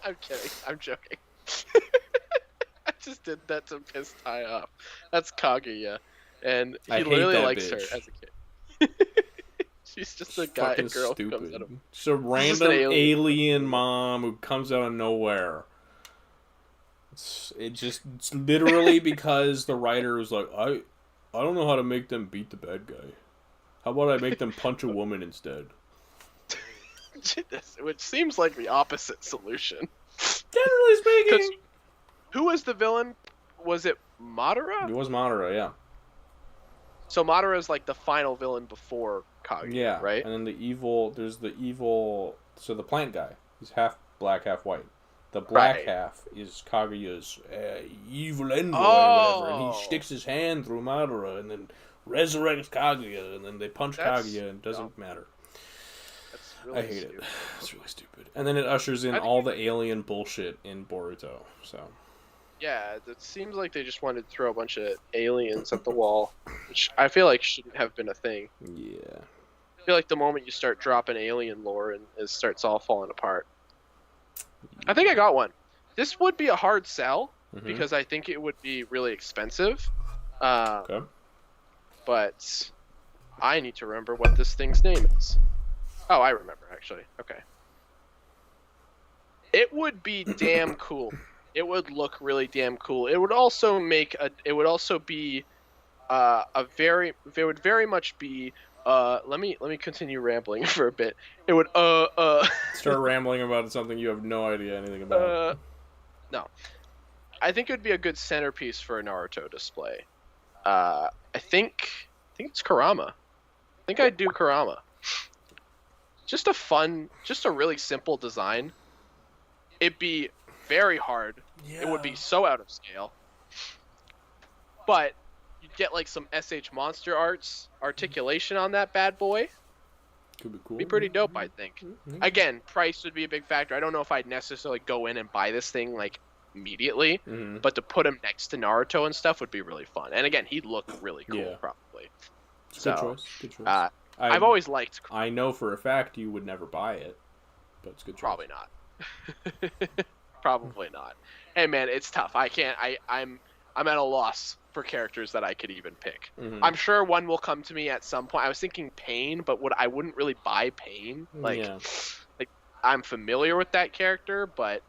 I'm kidding. I'm joking. I just did that to piss Ty off. That's Kaguya, and he literally likes her as a kid. She's just a guy and girl who comes out of. She's a random alien mom who comes out of nowhere. It's literally because the writer was like, I don't know how to make them beat the bad guy. How about I make them punch a woman instead? Which seems like the opposite solution. Generally speaking. Who was the villain? Was it Madara? It was Madara, yeah. So Madara is like the final villain before Kaguya, right? And then there's the evil, so the plant guy. He's half black, half white. The black half is Kaguya's evil envoy or whatever, and he sticks his hand through Madara and then resurrects Kaguya, and then they punch Kaguya, and it doesn't matter. Really I hate it. It's really stupid. And then it ushers in all the alien bullshit in Boruto. So. Yeah, it seems like they just wanted to throw a bunch of aliens at the wall, which I feel like shouldn't have been a thing. Yeah. I feel like the moment you start dropping alien lore, and it starts all falling apart. I think I got one. This would be a hard sell, because I think it would be really expensive. Okay. But I need to remember what this thing's name is. Oh, I remember, actually. Okay. It would be damn cool. It would look really damn cool. It would also be it would very much be let me continue rambling for a bit. It would start rambling about something you have no idea anything about. No. I think it would be a good centerpiece for a Naruto display. I think it's Kurama. I think I'd do Kurama. Just a really simple design. It'd be very hard. Yeah. It would be so out of scale. But you'd get like some SH Monster Arts articulation on that bad boy. Could be cool. Be pretty dope, I think. Again, price would be a big factor. I don't know if I'd necessarily go in and buy this thing like immediately, but to put him next to Naruto and stuff would be really fun. And again, he'd look really cool, probably. Good choice. Good choice. I've always liked. I know for a fact you would never buy it, but it's good choice. Probably not. Probably not. Hey man, it's tough. I'm at a loss for characters that I could even pick. I'm sure one will come to me at some point. I was thinking Pain, but I wouldn't really buy Pain. Like I'm familiar with that character, but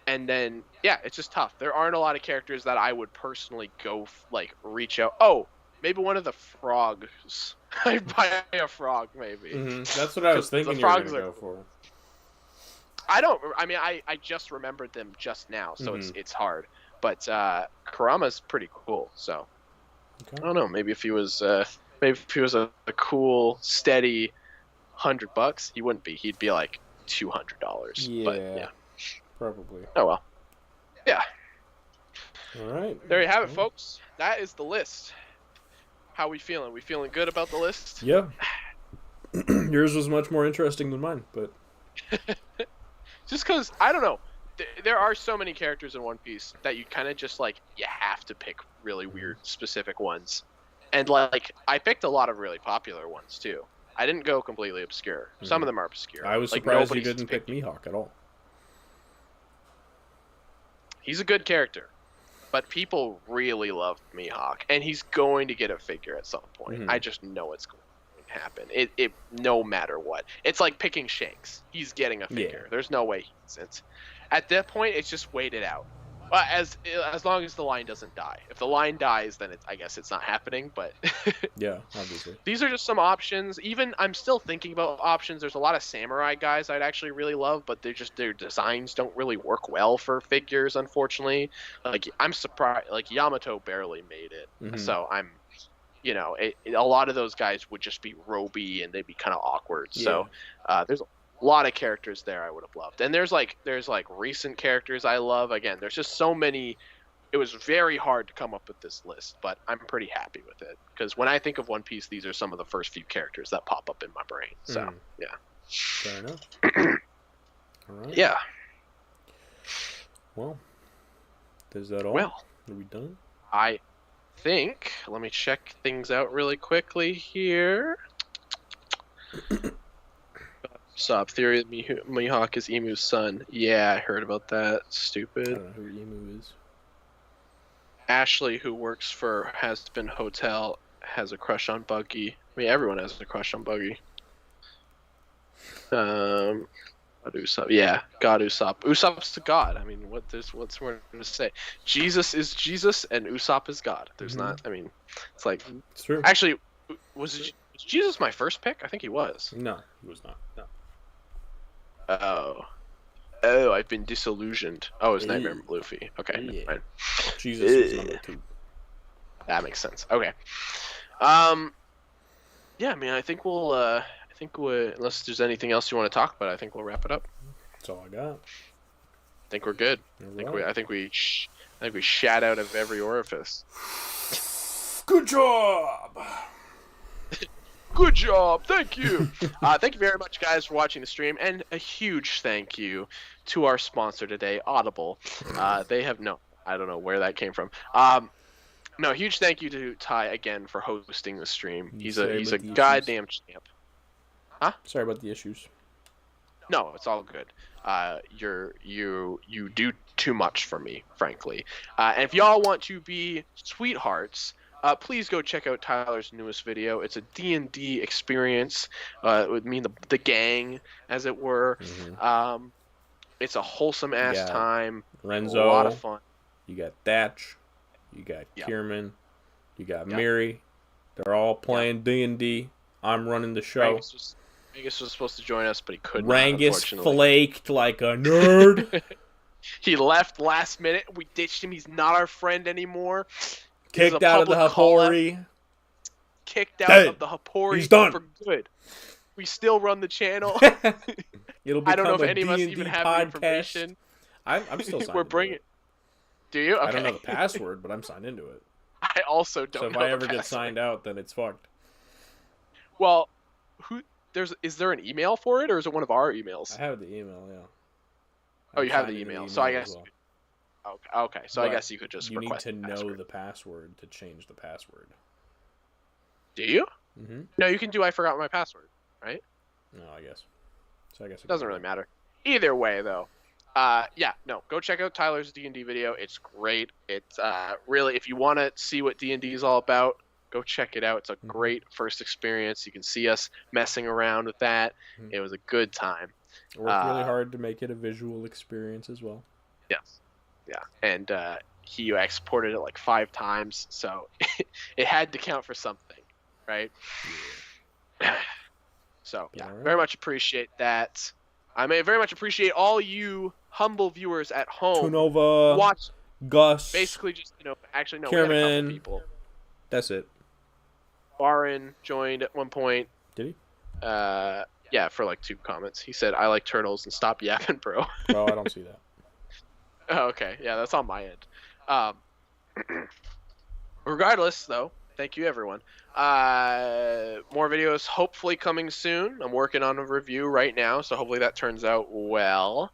and then it's just tough. There aren't a lot of characters that I would personally go reach out. Oh, maybe one of the frogs. I'd buy a frog, maybe. That's what I was thinking you were going to go for. I just remembered them just now, so it's hard. But Kurama's pretty cool, so I don't know. Maybe if he was a cool, steady $100, he wouldn't be. He'd be like $200. Yeah, but, probably. Oh well. Yeah. All right. There you have it, folks. That is the list. How we feeling? We feeling good about the list? Yeah. Yours was much more interesting than mine, but just because I don't know, there are so many characters in One Piece that you kind of just you have to pick really weird specific ones, and I picked a lot of really popular ones too. I didn't go completely obscure. Some of them are obscure. I was surprised you didn't pick Mihawk at all. He's a good character. But people really love Mihawk, and he's going to get a figure at some point. I just know it's going to happen. It no matter what. It's like picking Shanks. He's getting a figure. There's no way he isn't. At that point, it's just wait it out. Well, as long as the line doesn't die. If the line dies, then I guess it's not happening. But yeah, obviously. These are just some options. Even I'm still thinking about options. There's a lot of samurai guys I'd actually really love, but their designs don't really work well for figures, unfortunately. Like I'm surprised. Like Yamato barely made it, so I'm. A lot of those guys would just be roby and they'd be kind of awkward. Yeah. So there's a lot of characters there I would have loved. And there's recent characters I love. Again, there's just so many. It was very hard to come up with this list, but I'm pretty happy with it. Because when I think of One Piece, these are some of the first few characters that pop up in my brain. So, yeah. Fair enough. All right. Yeah. Well, is that all? Well, are we done? I think. Let me check things out really quickly here. Stop. Theory that Mihawk is Emu's son. Yeah, I heard about that. Stupid. I don't know who Emu is. Ashley, who works for Has Been Hotel, has a crush on Buggy. I mean, everyone has a crush on Buggy. Usopp. Yeah, God Usopp. Usopp's the God. I mean, what's more to say? Jesus is Jesus, and Usopp is God. There's not. I mean, it's like. It's true. Actually, was Jesus my first pick? I think he was. No, he was not. No. Oh, I've been disillusioned. Oh, it's Nightmare Luffy. Okay, never mind. Jesus was number 2. That makes sense. Okay. Yeah, I mean, I think unless there's anything else you want to talk about, I think we'll wrap it up. That's all I got. I think we're good. I think we shat out of every orifice. Good job. Good job. Thank you. Thank you very much, guys, for watching the stream, and a huge thank you to our sponsor today, Audible. They have I don't know where that came from. No, huge thank you to Ty again for hosting the stream. He's a goddamn champ. Huh? Sorry about the issues. No, it's all good. You do too much for me, frankly. And if y'all want to be sweethearts, please go check out Tyler's newest video. It's a D&D experience. It would mean the gang, as it were. It's a wholesome ass time. Renzo, a lot of fun. You got Thatch. You got Kierman. You got Miri. They're all playing D&D. I'm running the show. Rangus was supposed to join us, but he couldn't. Rangus flaked like a nerd. He left last minute. We ditched him. He's not our friend anymore. Kicked out of the Hapori. Kicked out of the Hapori. He's done. For good. We still run the channel. It'll I don't know if any of us even have the information. I'm still signed We're bringing. Do you? Okay. I don't know the password, but I'm signed into it. I also don't know. So if I ever get signed out, then it's fucked. Well, is there an email for it, or is it one of our emails? I have the email, yeah. Oh, you have the email. So I guess. Well. Okay. So I guess you could just. You need to know the password to change the password. Do you? Mm-hmm. No, you can do. I forgot my password, right? No, I guess. So I guess it doesn't really matter. Either way, though. Go check out Tyler's D&D video. It's great. It's really, if you want to see what D&D is all about, go check it out. It's a great first experience. You can see us messing around with that. It was a good time. I worked really hard to make it a visual experience as well. Yes. Yeah. And he exported it like 5 times, so it had to count for something, right? Yeah. So, yeah, very much appreciate that. I may very much appreciate all you humble viewers at home. Tunova, watch Gus, basically just actually no, Kierman, we had a couple people. That's it. Baron joined at one point. Did he? Yeah, for like 2 comments. He said, "I like turtles and stop yapping, bro." Oh, I don't see that. Oh, okay, yeah, that's on my end. Regardless, though, thank you everyone. More videos hopefully coming soon. I'm working on a review right now, so hopefully that turns out well.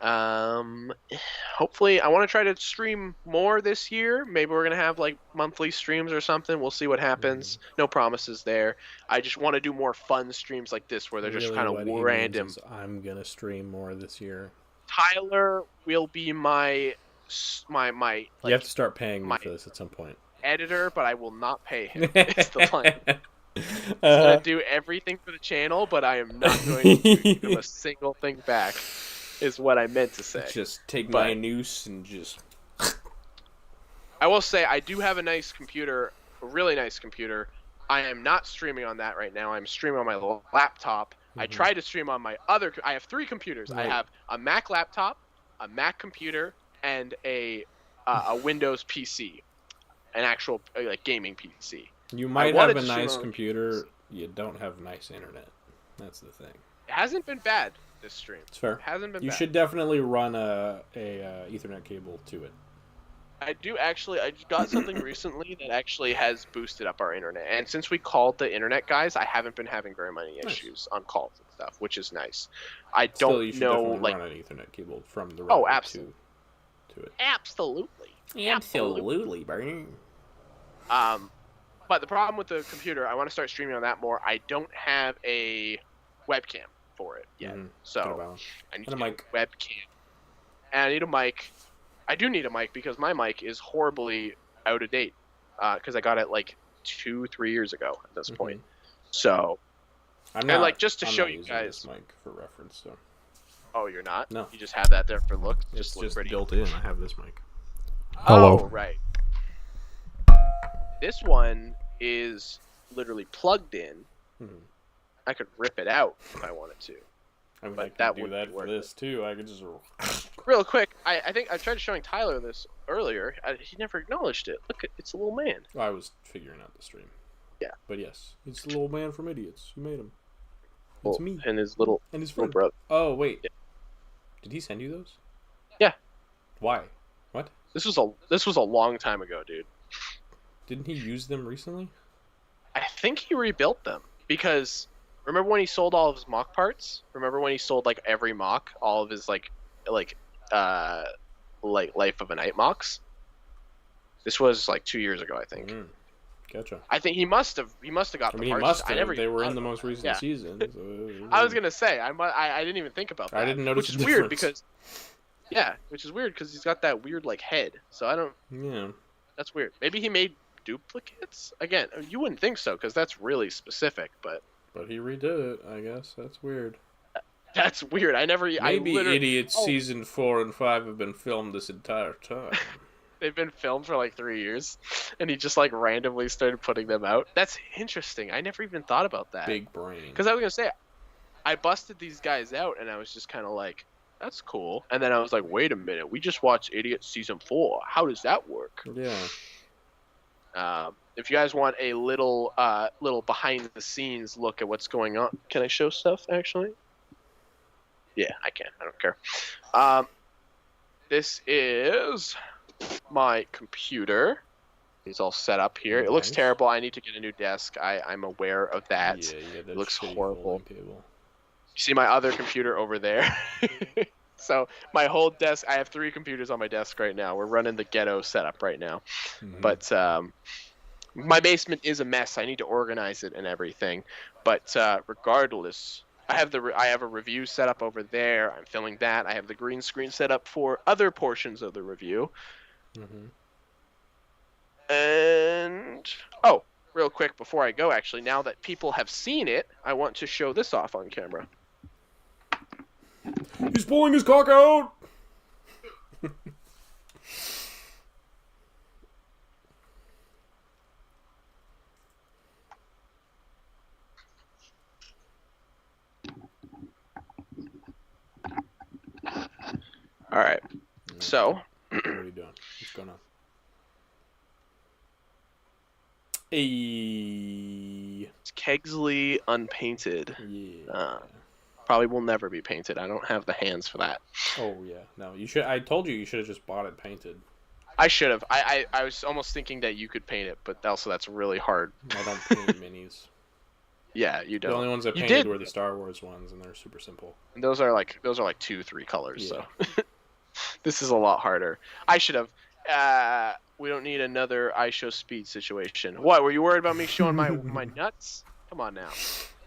Hopefully I want to try to stream more this year. Maybe we're gonna have like monthly streams or something. We'll see what happens. No promises there. I just want to do more fun streams like this where they're just kind of random. I'm gonna stream more this year. Tyler will be my like, you have to start paying me for this at some point. Editor, but I will not pay him. It's the plan. He's gonna do everything for the channel, but I am not going to give him a single thing back. Is what I meant to say. Just take my noose and just I will say I do have a nice computer, a really nice computer. I am not streaming on that right now. I'm streaming on my laptop. I tried to stream on my other. I have 3 computers. Right. I have a Mac laptop, a Mac computer, and a Windows PC, an actual like gaming PC. You might have a nice computer. You don't have nice internet. That's the thing. It hasn't been bad this stream. It's fair. It hasn't been bad. You should definitely run a Ethernet cable to it. I do actually. I got something recently that actually has boosted up our internet. And since we called the internet guys, I haven't been having very many issues on calls and stuff, which is nice. I don't you should know like run an Ethernet cable from the absolutely to it. Absolutely, Bernie. But the problem with the computer, I want to start streaming on that more. I don't have a webcam for it yet, so I need a webcam, and I need a mic. I do need a mic because my mic is horribly out of date because I got it like 2-3 years ago at this point. So, just to show you guys, this mic for reference. So. Oh, you're not? No. You just have that there for look. It's just pretty. Built in. I have this mic. Hello. Oh, right. This one is literally plugged in. I could rip it out if I wanted to. I mean, I could do that for this too. I could just real quick. I think I tried showing Tyler this earlier. He never acknowledged it. Look, it's a little man. I was figuring out the stream. Yeah, but yes, it's the little man from Idiots. You made him. It's me and his little brother. Oh wait, did he send you those? Yeah. Why? What? This was a long time ago, dude. Didn't he use them recently? I think he rebuilt them because. Remember when he sold all of his mock parts? Remember when he sold like every mock, all of his like Life of a Night mocks? This was like 2 years ago, I think. Gotcha. I think he must have got the parts. They were in the most recent season. So I was gonna say I didn't even think about that. I didn't notice, which is weird because he's got that weird like head. So I don't. Yeah. That's weird. Maybe he made duplicates again. You wouldn't think so because that's really specific, but. But he redid it, I guess. That's weird. That's weird. Maybe Idiots season 4 and 5 have been filmed this entire time. They've been filmed for like 3 years, and he just like randomly started putting them out. That's interesting. I never even thought about that. Big brain. Because I was gonna say, I busted these guys out, and I was just kind of like, "That's cool." And then I was like, "Wait a minute, we just watched Idiots season 4. How does that work?" Yeah. If you guys want a little behind the scenes look at what's going on, can I show stuff actually? Yeah, I can. I don't care. This is my computer. It's all set up here. Nice. It looks terrible. I need to get a new desk. I'm aware of that. Yeah, it looks horrible. You see my other computer over there? So my whole desk, I have 3 computers on my desk right now. We're running the ghetto setup right now. But my basement is a mess. I need to organize it and everything. But regardless, I have a review set up over there. I'm filming that. I have the green screen set up for other portions of the review. And real quick before I go, actually, now that people have seen it, I want to show this off on camera. He's pulling his cock out. All right. So. What are you doing? What's going on? Hey. It's Kegsley unpainted. Yeah. Probably will never be painted. I don't have the hands for that. Oh yeah. No, you should. I told you should have just bought it painted. I should have. I was almost thinking that you could paint it, but also that's really hard. I don't paint minis. Yeah, you don't. The only ones I painted were the Star Wars ones, and they're super simple. And those are like 2-3 colors. Yeah. So this is a lot harder. I should have. We don't need another I show speed situation. What, were you worried about me showing my nuts? Come on now.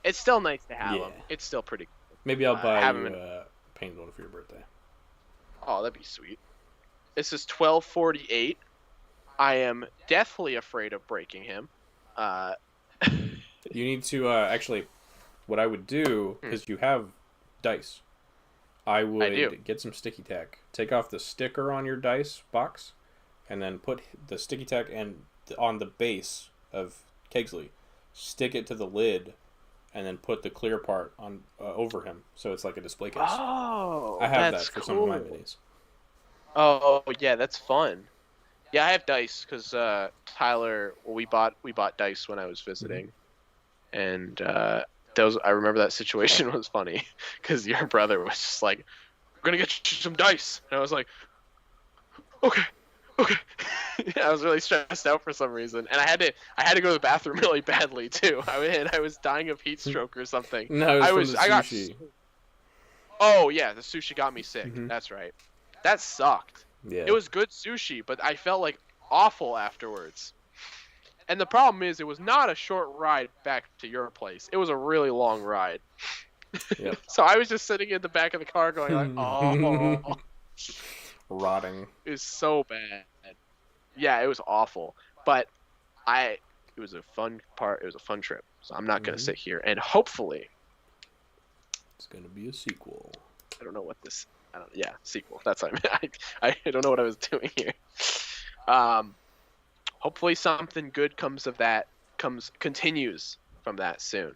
It's still nice to have them. It's still pretty cool. Maybe I'll buy you a painted one for your birthday. Oh, that'd be sweet. This is 1248. I am deathly afraid of breaking him. You need to actually. What I would do, because you have dice, I would get some sticky tack. Take off the sticker on your dice box, and then put the sticky tack and on the base of Kegsley, stick it to the lid, and then put the clear part on over him, so it's like a display case. Oh, I have that for some of my minis. Oh yeah, that's fun. Yeah, I have dice because Tyler. Well, we bought dice when I was visiting, and I remember that situation was funny because your brother was just like, "We're gonna get you some dice," and I was like, "Okay." I was really stressed out for some reason, and I had to go to the bathroom really badly too. I was dying of heat stroke or something. No, I got sushi. Oh yeah, the sushi got me sick. That's right. That sucked. Yeah. It was good sushi, but I felt like awful afterwards. And the problem is, it was not a short ride back to your place. It was a really long ride. Yep. So I was just sitting in the back of the car going like, oh. Rotting. It was so bad. Yeah, it was awful. But it was a fun part. It was a fun trip. So I'm not going to sit here. And hopefully, it's going to be a sequel. I don't know what this... sequel. That's what I meant. I don't know what I was doing here. Hopefully something good continues from that soon.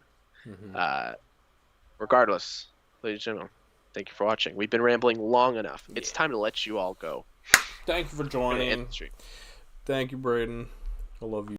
Regardless, ladies and gentlemen, thank you for watching. We've been rambling long enough. Yeah. It's time to let you all go. Thank you for joining. Thank you, Braden. I love you.